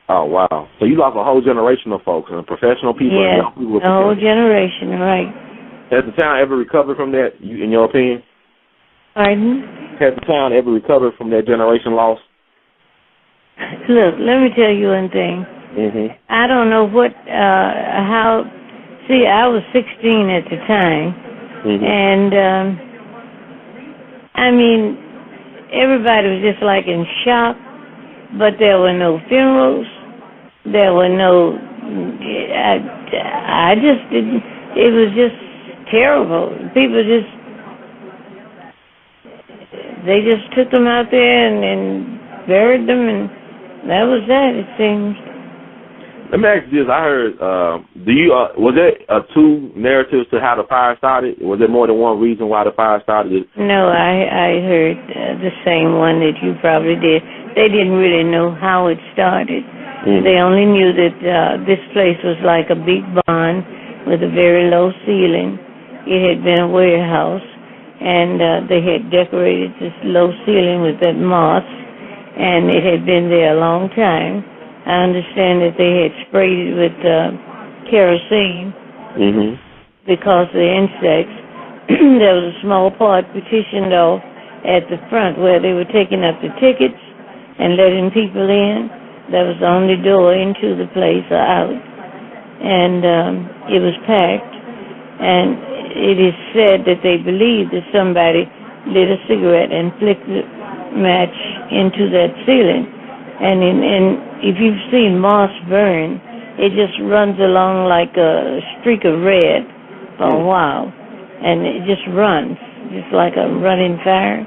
Oh, wow. So you lost a whole generation of folks, and professional people. Yeah, a whole generation, right. Has the town ever recovered from that, in your opinion? Pardon? Has the town ever recovered from that generation loss? Look, let me tell you one thing. Mm-hmm. I don't know how. See, I was 16 at the time, and everybody was just like in shock. But there were no funerals. There were no. I just didn't. It was just terrible. People they just took them out there and buried them, and that was that, it seems. Let me ask you this. I heard, was there two narratives to how the fire started? Was there more than one reason why the fire started? No, I heard the same one that you probably did. They didn't really know how it started. They only knew that this place was like a big barn with a very low ceiling. It had been a warehouse, and they had decorated this low ceiling with that moss, and it had been there a long time. I understand that they had sprayed it with kerosene because of the insects. There was a small part partitioned off at the front where they were taking up the tickets and letting people in. That was the only door into the place or out. And it was packed. And it is said that they believe that somebody lit a cigarette and flicked the match into that ceiling. And if you've seen moss burn, it just runs along like a streak of red for a while. And it just runs, just like a running fire,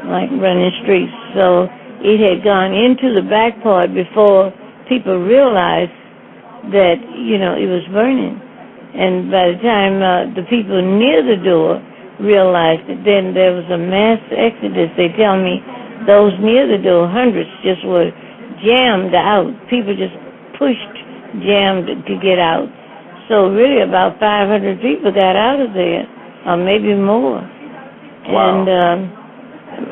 like running streaks. So it had gone into the back part before people realized that, it was burning. And by the time the people near the door realized it, then there was a mass exodus. They tell me those near the door, hundreds, just were jammed out. People just jammed to get out. So really about 500 people got out of there, or maybe more. Wow. And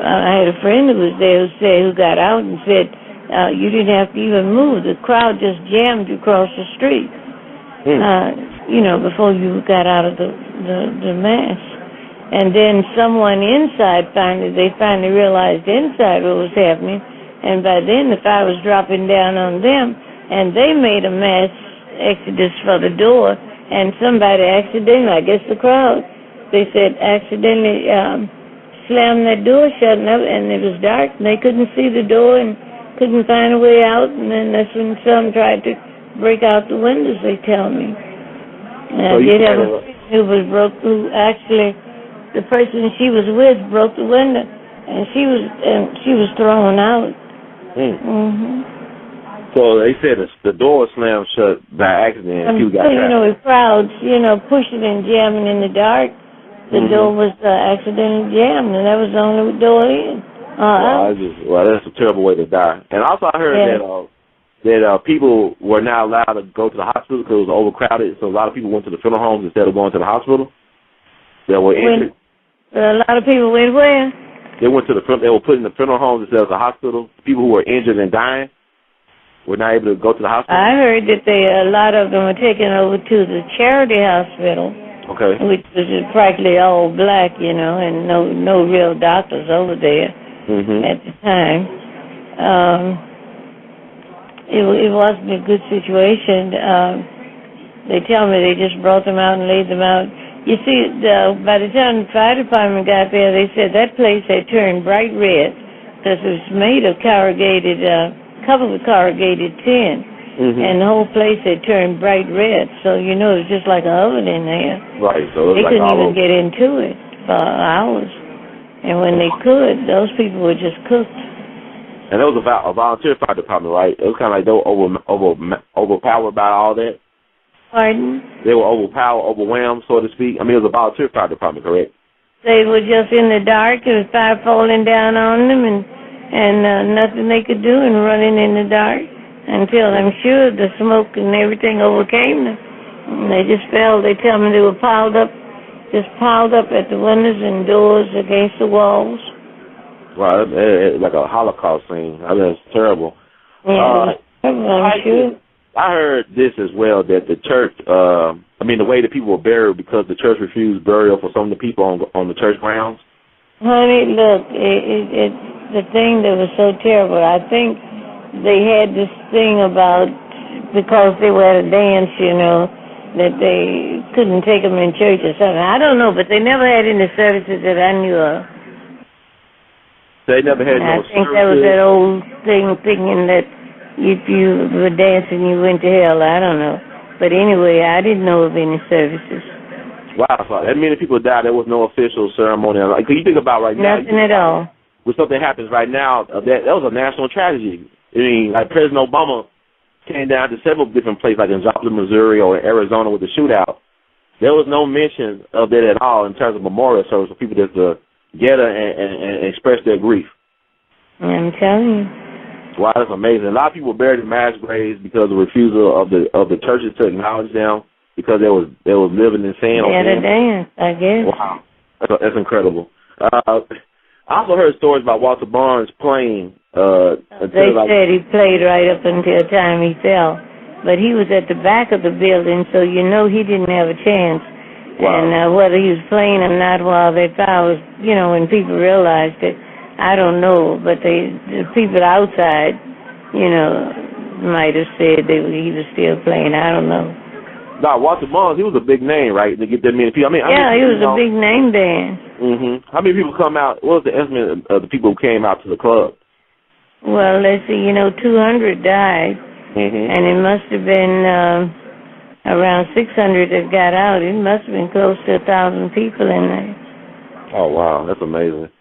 I had a friend who was there who got out and said, you didn't have to even move. The crowd just jammed you across the street, before you got out of the mass. And then someone inside they finally realized inside what was happening, and by then the fire was dropping down on them, and they made a mass exodus for the door, and somebody accidentally, I guess the crowd, they said accidentally slammed that door shut, and it was dark, and they couldn't see the door and couldn't find a way out, and then that's when some tried to break out the windows, they tell me. And I did have a friend who actually, the person she was with broke the window, and she was thrown out. So they said the door was slammed shut by accident. People got trapped. With crowds, pushing and jamming in the dark, the door was accidentally jammed, and that was the only door in. Well, that's a terrible way to die. And also I heard that people were not allowed to go to the hospital because it was overcrowded, so a lot of people went to the funeral homes instead of going to the hospital. They were injured. A lot of people went where? They went to they were put in the funeral homes instead of the hospital. People who were injured and dying were not able to go to the hospital. I heard that a lot of them were taken over to the charity hospital, which was practically all black, and no real doctors over there at the time. It wasn't a good situation. They tell me they just brought them out and laid them out. You see, by the time the fire department got there, they said that place had turned bright red because it was made of covered with corrugated tin, and the whole place had turned bright red. So it was just like an oven in there. Right. So they couldn't even get into it for hours, and when they could, those people were just cooked. And it was a volunteer fire department, right? It was kind of like they were overpowered by all that. Pardon? They were overwhelmed, so to speak. I mean, it was a volunteer fire department, correct? They were just in the dark. There was fire falling down on them, and nothing they could do, and running in the dark until I'm sure the smoke and everything overcame them. And they just fell. They tell me they were piled up at the windows and doors against the walls. Wow, it's like a Holocaust scene. I mean, it's terrible. Yeah, I'm sure. I heard this as well, that the church, the way that people were buried because the church refused burial for some of the people on the church grounds. Honey, look, it's the thing that was so terrible. I think they had this thing about, because they were at a dance, that they couldn't take them in church or something. I don't know, but they never had any services that I knew of. They never had no services? I think that was that old thing, thinking that if you were dancing, you went to hell. I don't know. But anyway, I didn't know of any services. Wow, so that many people died. There was no official ceremony. Like, you think about right now. Nothing at all. When something happens right now, that was a national tragedy. I mean, like President Obama came down to several different places, like in Joplin, Missouri, or in Arizona with the shootout. There was no mention of that at all in terms of memorial service for people just to get and express their grief. I'm telling you. Wow, that's amazing. A lot of people were buried in mass graves because of the refusal of the churches to acknowledge them because they was living in sin. They had a dance, I guess. Wow, that's incredible. I also heard stories about Walter Barnes playing. They said he played right up until the time he fell, but he was at the back of the building, so he didn't have a chance. Wow. And whether he was playing or not while they fell was, when people realized it, I don't know, but the people outside, might have said he was still playing. I don't know. Nah, Walter Barnes, he was a big name, right? To get that many people. I mean, he was a big name band. How many people come out? What was the estimate of the people who came out to the club? Well, let's see. 200 died, and it must have been around 600 that got out. It must have been close to 1,000 people in there. Oh wow, that's amazing.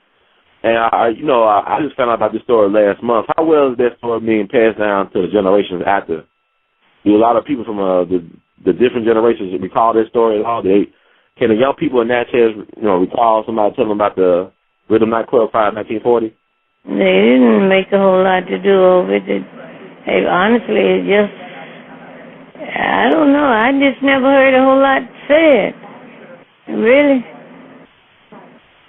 And I just found out about this story last month. How well is that story being passed down to the generations after? Do a lot of people from the different generations recall this story at all? Can the young people in Natchez, recall somebody telling them about the Rhythm Nightclub fire in 1940? They didn't make a whole lot to do over it. Honestly, I don't know. I just never heard a whole lot said. Really.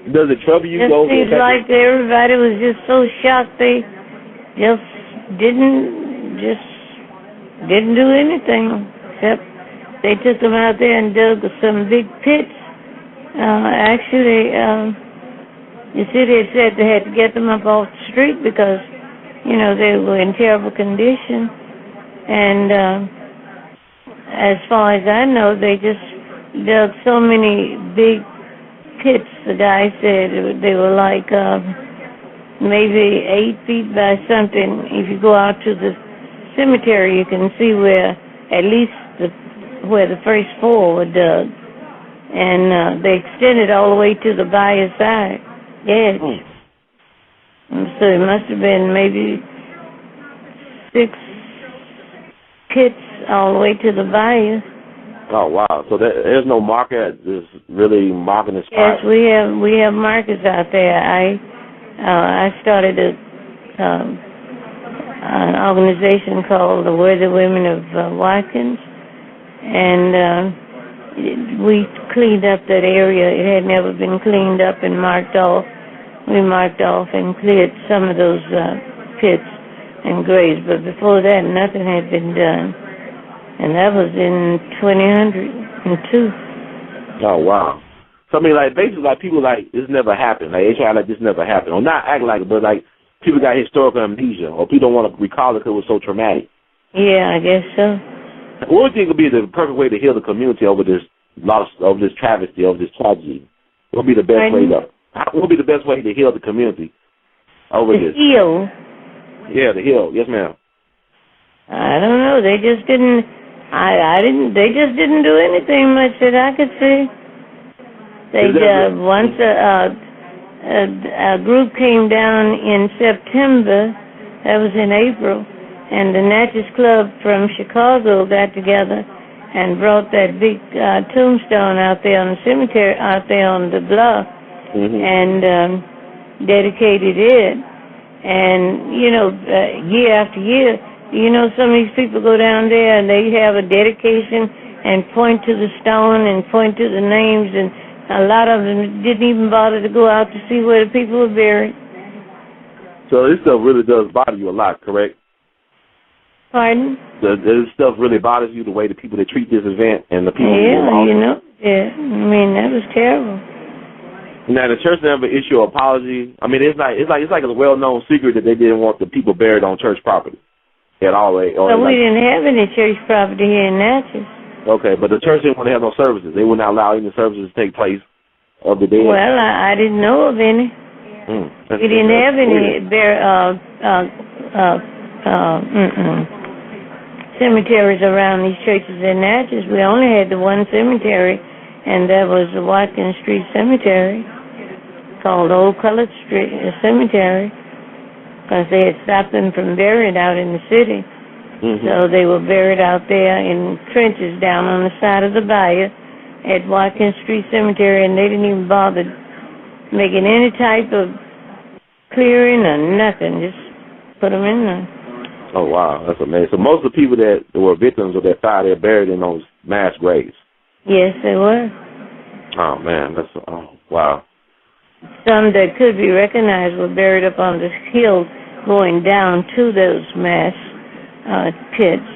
Does it trouble you? It seems like everybody was just so shocked they just didn't do anything except they took them out there and dug some big pits. Actually, the city had said they had to get them up off the street because, they were in terrible condition. And as far as I know, they just dug so many big pits. The guy said they were like maybe 8 feet by something. If you go out to the cemetery, you can see where at least where the first 4 were dug, and they extended all the way to the bayou side edge. So it must have been maybe 6 pits all the way to the bayou. Oh wow! So there's no marker that's really marking the spot. Yes, we have markers out there. I started an organization called the Worthy Women of Watkins, and we cleaned up that area. It had never been cleaned up and marked off. We marked off and cleared some of those pits and graves, but before that, nothing had been done. And that was in 2002. Oh, wow. So, I mean, basically, people this never happened. They try this never happened. Or not act like it, but, people got historical amnesia, or people don't want to recall it because it was so traumatic. Yeah, I guess so. What do you think would be the perfect way to heal the community over this loss, over this travesty, over this tragedy? What would be the best way to heal the community over this? Heal? Yeah, to heal. Yes, ma'am. I don't know. They just didn't... They just didn't do anything much that I could see. Once a group came down in September, that was in April, and the Natchez Club from Chicago got together and brought that big tombstone out there on the cemetery, out there on the bluff, and dedicated it. And, year after year, some of these people go down there and they have a dedication and point to the stone and point to the names, and a lot of them didn't even bother to go out to see where the people were buried. So this stuff really does bother you a lot, correct? Pardon? This stuff really bothers you, the way the people that treat this event and the people Yeah, that was terrible. Now, the church never issue an apology. I mean, it's like a well-known secret that they didn't want the people buried on church property at all. We didn't have any church property here in Natchez. Okay, but the church didn't want to have no services. They wouldn't allow any services to take place of the dead. Well, I didn't know of any. We didn't have any cemeteries around these churches in Natchez. We only had the one cemetery, and that was the Watkins Street Cemetery, called Old Colored Street Cemetery, because they had stopped them from burying out in the city. So they were buried out there in trenches down on the side of the bayou at Watkins Street Cemetery, and they didn't even bother making any type of clearing or nothing. Just put them in there. Oh, wow. That's amazing. So most of the people that were victims of that fire, they're buried in those mass graves. Yes, they were. Oh, man. Wow. Some that could be recognized were buried up on the hill going down to those mass pits.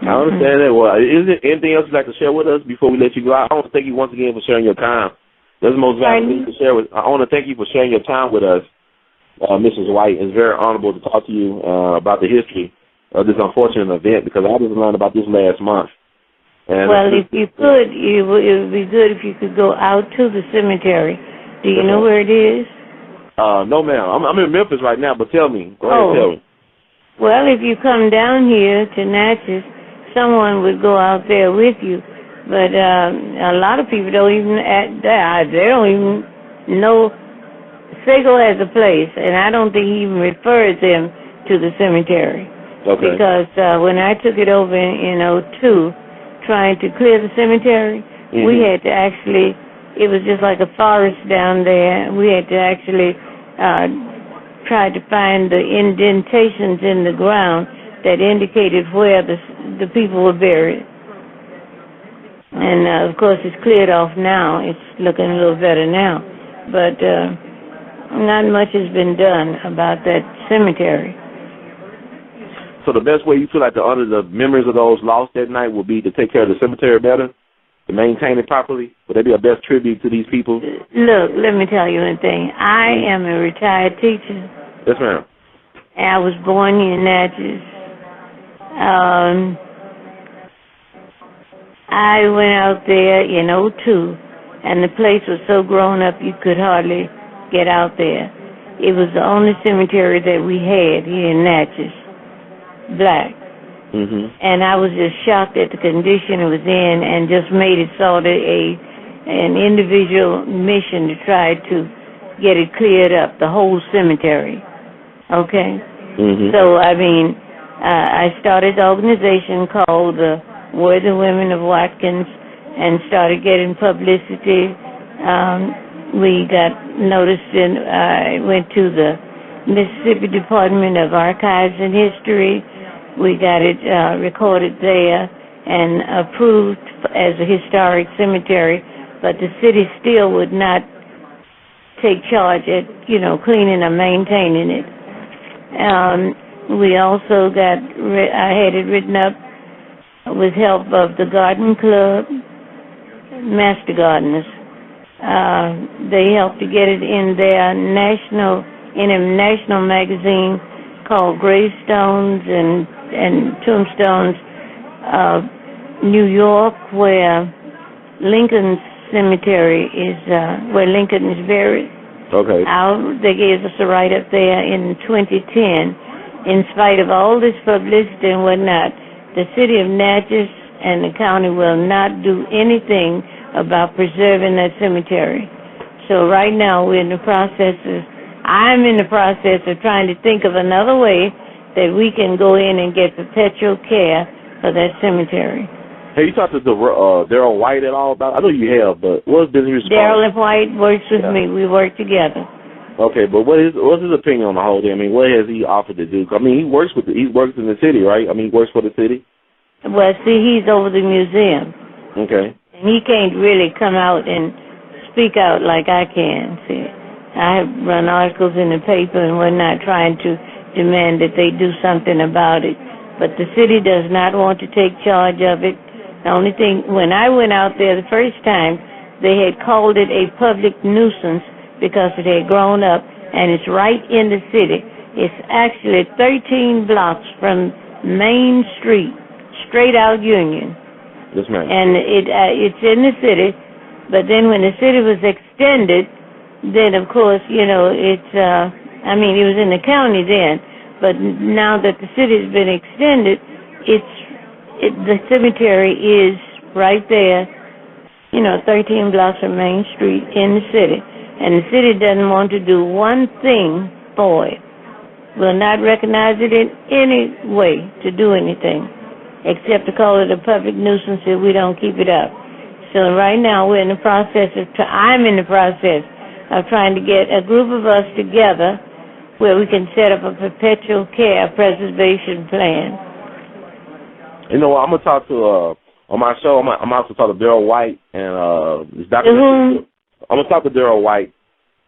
I understand that. Well, is there anything else you'd like to share with us before we let you go out? I want to thank you once again for sharing your time. That's the most valuable thing to share with. I want to thank you for sharing your time with us, Mrs. White. It's very honorable to talk to you about the history of this unfortunate event, because I just learned about this last month. And well, if you could, it would be good if you could go out to the cemetery. Do you know where it is? No, ma'am. I'm in Memphis right now, but tell me. Go ahead, tell me. Well, if you come down here to Natchez, someone would go out there with you. But a lot of people don't even they don't even know Sago as a place, and I don't think he even refers them to the cemetery. Okay. Because when I took it over in 02, trying to clear the cemetery, we had to actually, it was just like a forest down there. We had to actually try to find the indentations in the ground that indicated where the people were buried. And, of course, it's cleared off now. It's looking a little better now. But not much has been done about that cemetery. So the best way you feel like to honor the memories of those lost that night would be to take care of the cemetery better, to maintain it properly? Would that be a best tribute to these people? Look, let me tell you one thing. I am a retired teacher. Yes, ma'am. And I was born here in Natchez. I went out there in 02, and the place was so grown up you could hardly get out there. It was the only cemetery that we had here in Natchez. Black. And I was just shocked at the condition it was in, and just made it sort of an individual mission to try to get it cleared up, the whole cemetery. Okay? So, I mean, I started an organization called the Worthy Women of Watkins and started getting publicity. We got noticed I went to the Mississippi Department of Archives and History. We got it recorded there and approved as a historic cemetery, but the city still would not take charge at, cleaning or maintaining it. We also I had it written up with help of the Garden Club, Master Gardeners. They helped to get it in their in a national magazine called Gravestones and Tombstones of New York, where Lincoln's cemetery is, where Lincoln is buried. Okay. They gave us a write-up there in 2010. In spite of all this publicity and whatnot, the city of Natchez and the county will not do anything about preserving that cemetery. So right now I'm in the process of trying to think of another way that we can go in and get perpetual care for that cemetery. Have you talked to Darrell White at all about it? I know you have, but what's been his response? Darrell White works with me. We work together. Okay, but what's his opinion on the whole thing? I mean, what has he offered to do? I mean, he works in the city, right? I mean, he works for the city? Well, see, he's over the museum. Okay. And he can't really come out and speak out like I can, see. I have run articles in the paper and whatnot trying to demand that they do something about it. But the city does not want to take charge of it. The only thing, when I went out there the first time, they had called it a public nuisance because it had grown up, and it's right in the city. It's actually 13 blocks from Main Street, straight out Union. Yes, ma'am. And it's in the city, but then when the city was extended, then of course, it was in the county then, but now that the city's been extended, the cemetery is right there, 13 blocks from Main Street in the city. And the city doesn't want to do one thing for it. Will not recognize it in any way to do anything, except to call it a public nuisance if we don't keep it up. So right now I'm in the process of trying to get a group of us together where we can set up a perpetual care preservation plan. I'm gonna talk to on my show. I'm also talking to Darrell White and this documentary. I'm gonna talk to Darrell White.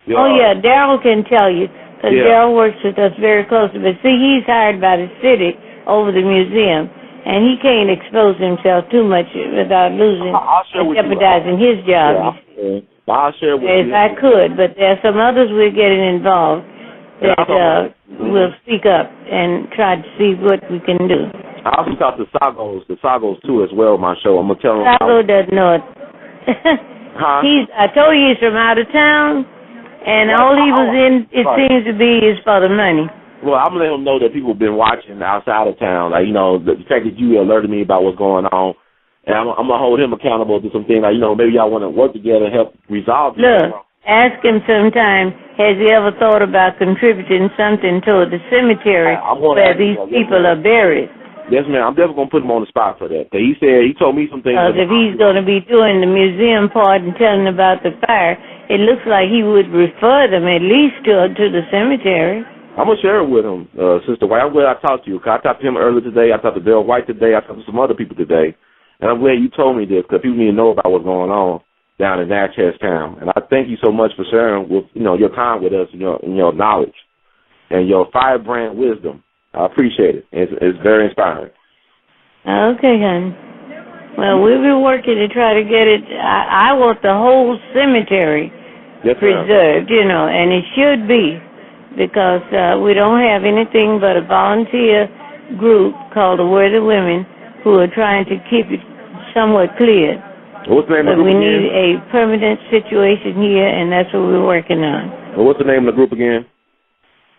Darrell can tell you because Darrell works with us very closely. But see, he's hired by the city over the museum, and he can't expose himself too much without jeopardizing his job. I'll share with you. If I could, but there are some others we're getting involved that will speak up and try to see what we can do. I also talked to the Sagos too as well. My show. I'm gonna tell him. Sago doesn't know it. Huh? I told you he's from out of town, and all he was in, it seems to be, is for the money. Well, I'm gonna let him know that people have been watching outside of town. Like, you know, the fact that you alerted me about what's going on, and I'm gonna hold him accountable to some things. Like, you know, maybe y'all want to work together and help resolve this. Look, ask him sometime, has he ever thought about contributing something toward the cemetery where these people are buried? Yes, ma'am. I'm definitely going to put him on the spot for that. He told me some things. Because if he's going to be doing the museum part and telling about the fire, it looks like he would refer them at least to the cemetery. I'm going to share it with him, Sister White. I'm glad I talked to you. Cause I talked to him earlier today. I talked to Darrell White today. I talked to some other people today. And I'm glad you told me this because people need to know about what's going on down in Natchez town. And I thank you so much for sharing with, you know, your time with us and your knowledge and your firebrand wisdom. I appreciate it. It's very inspiring. Okay, hon. Well, we'll be working to try to get it. I want the whole cemetery preserved, you know, and it should be, because we don't have anything but a volunteer group called the Worthy Women who are trying to keep it somewhat clear. What's the name of the group again? We need a permanent situation here, and that's what we're working on. Well, what's the name of the group again?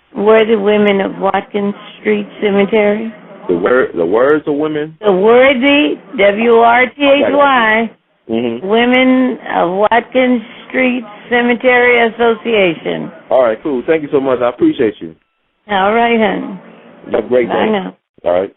Worthy Women of Watkins Street Cemetery. The words of women? The Worthy, W-R-T-H-Y, Women of Watkins Street Cemetery Association. All right, cool. Thank you so much. I appreciate you. All right, honey. Have a great day. Bye now. All right.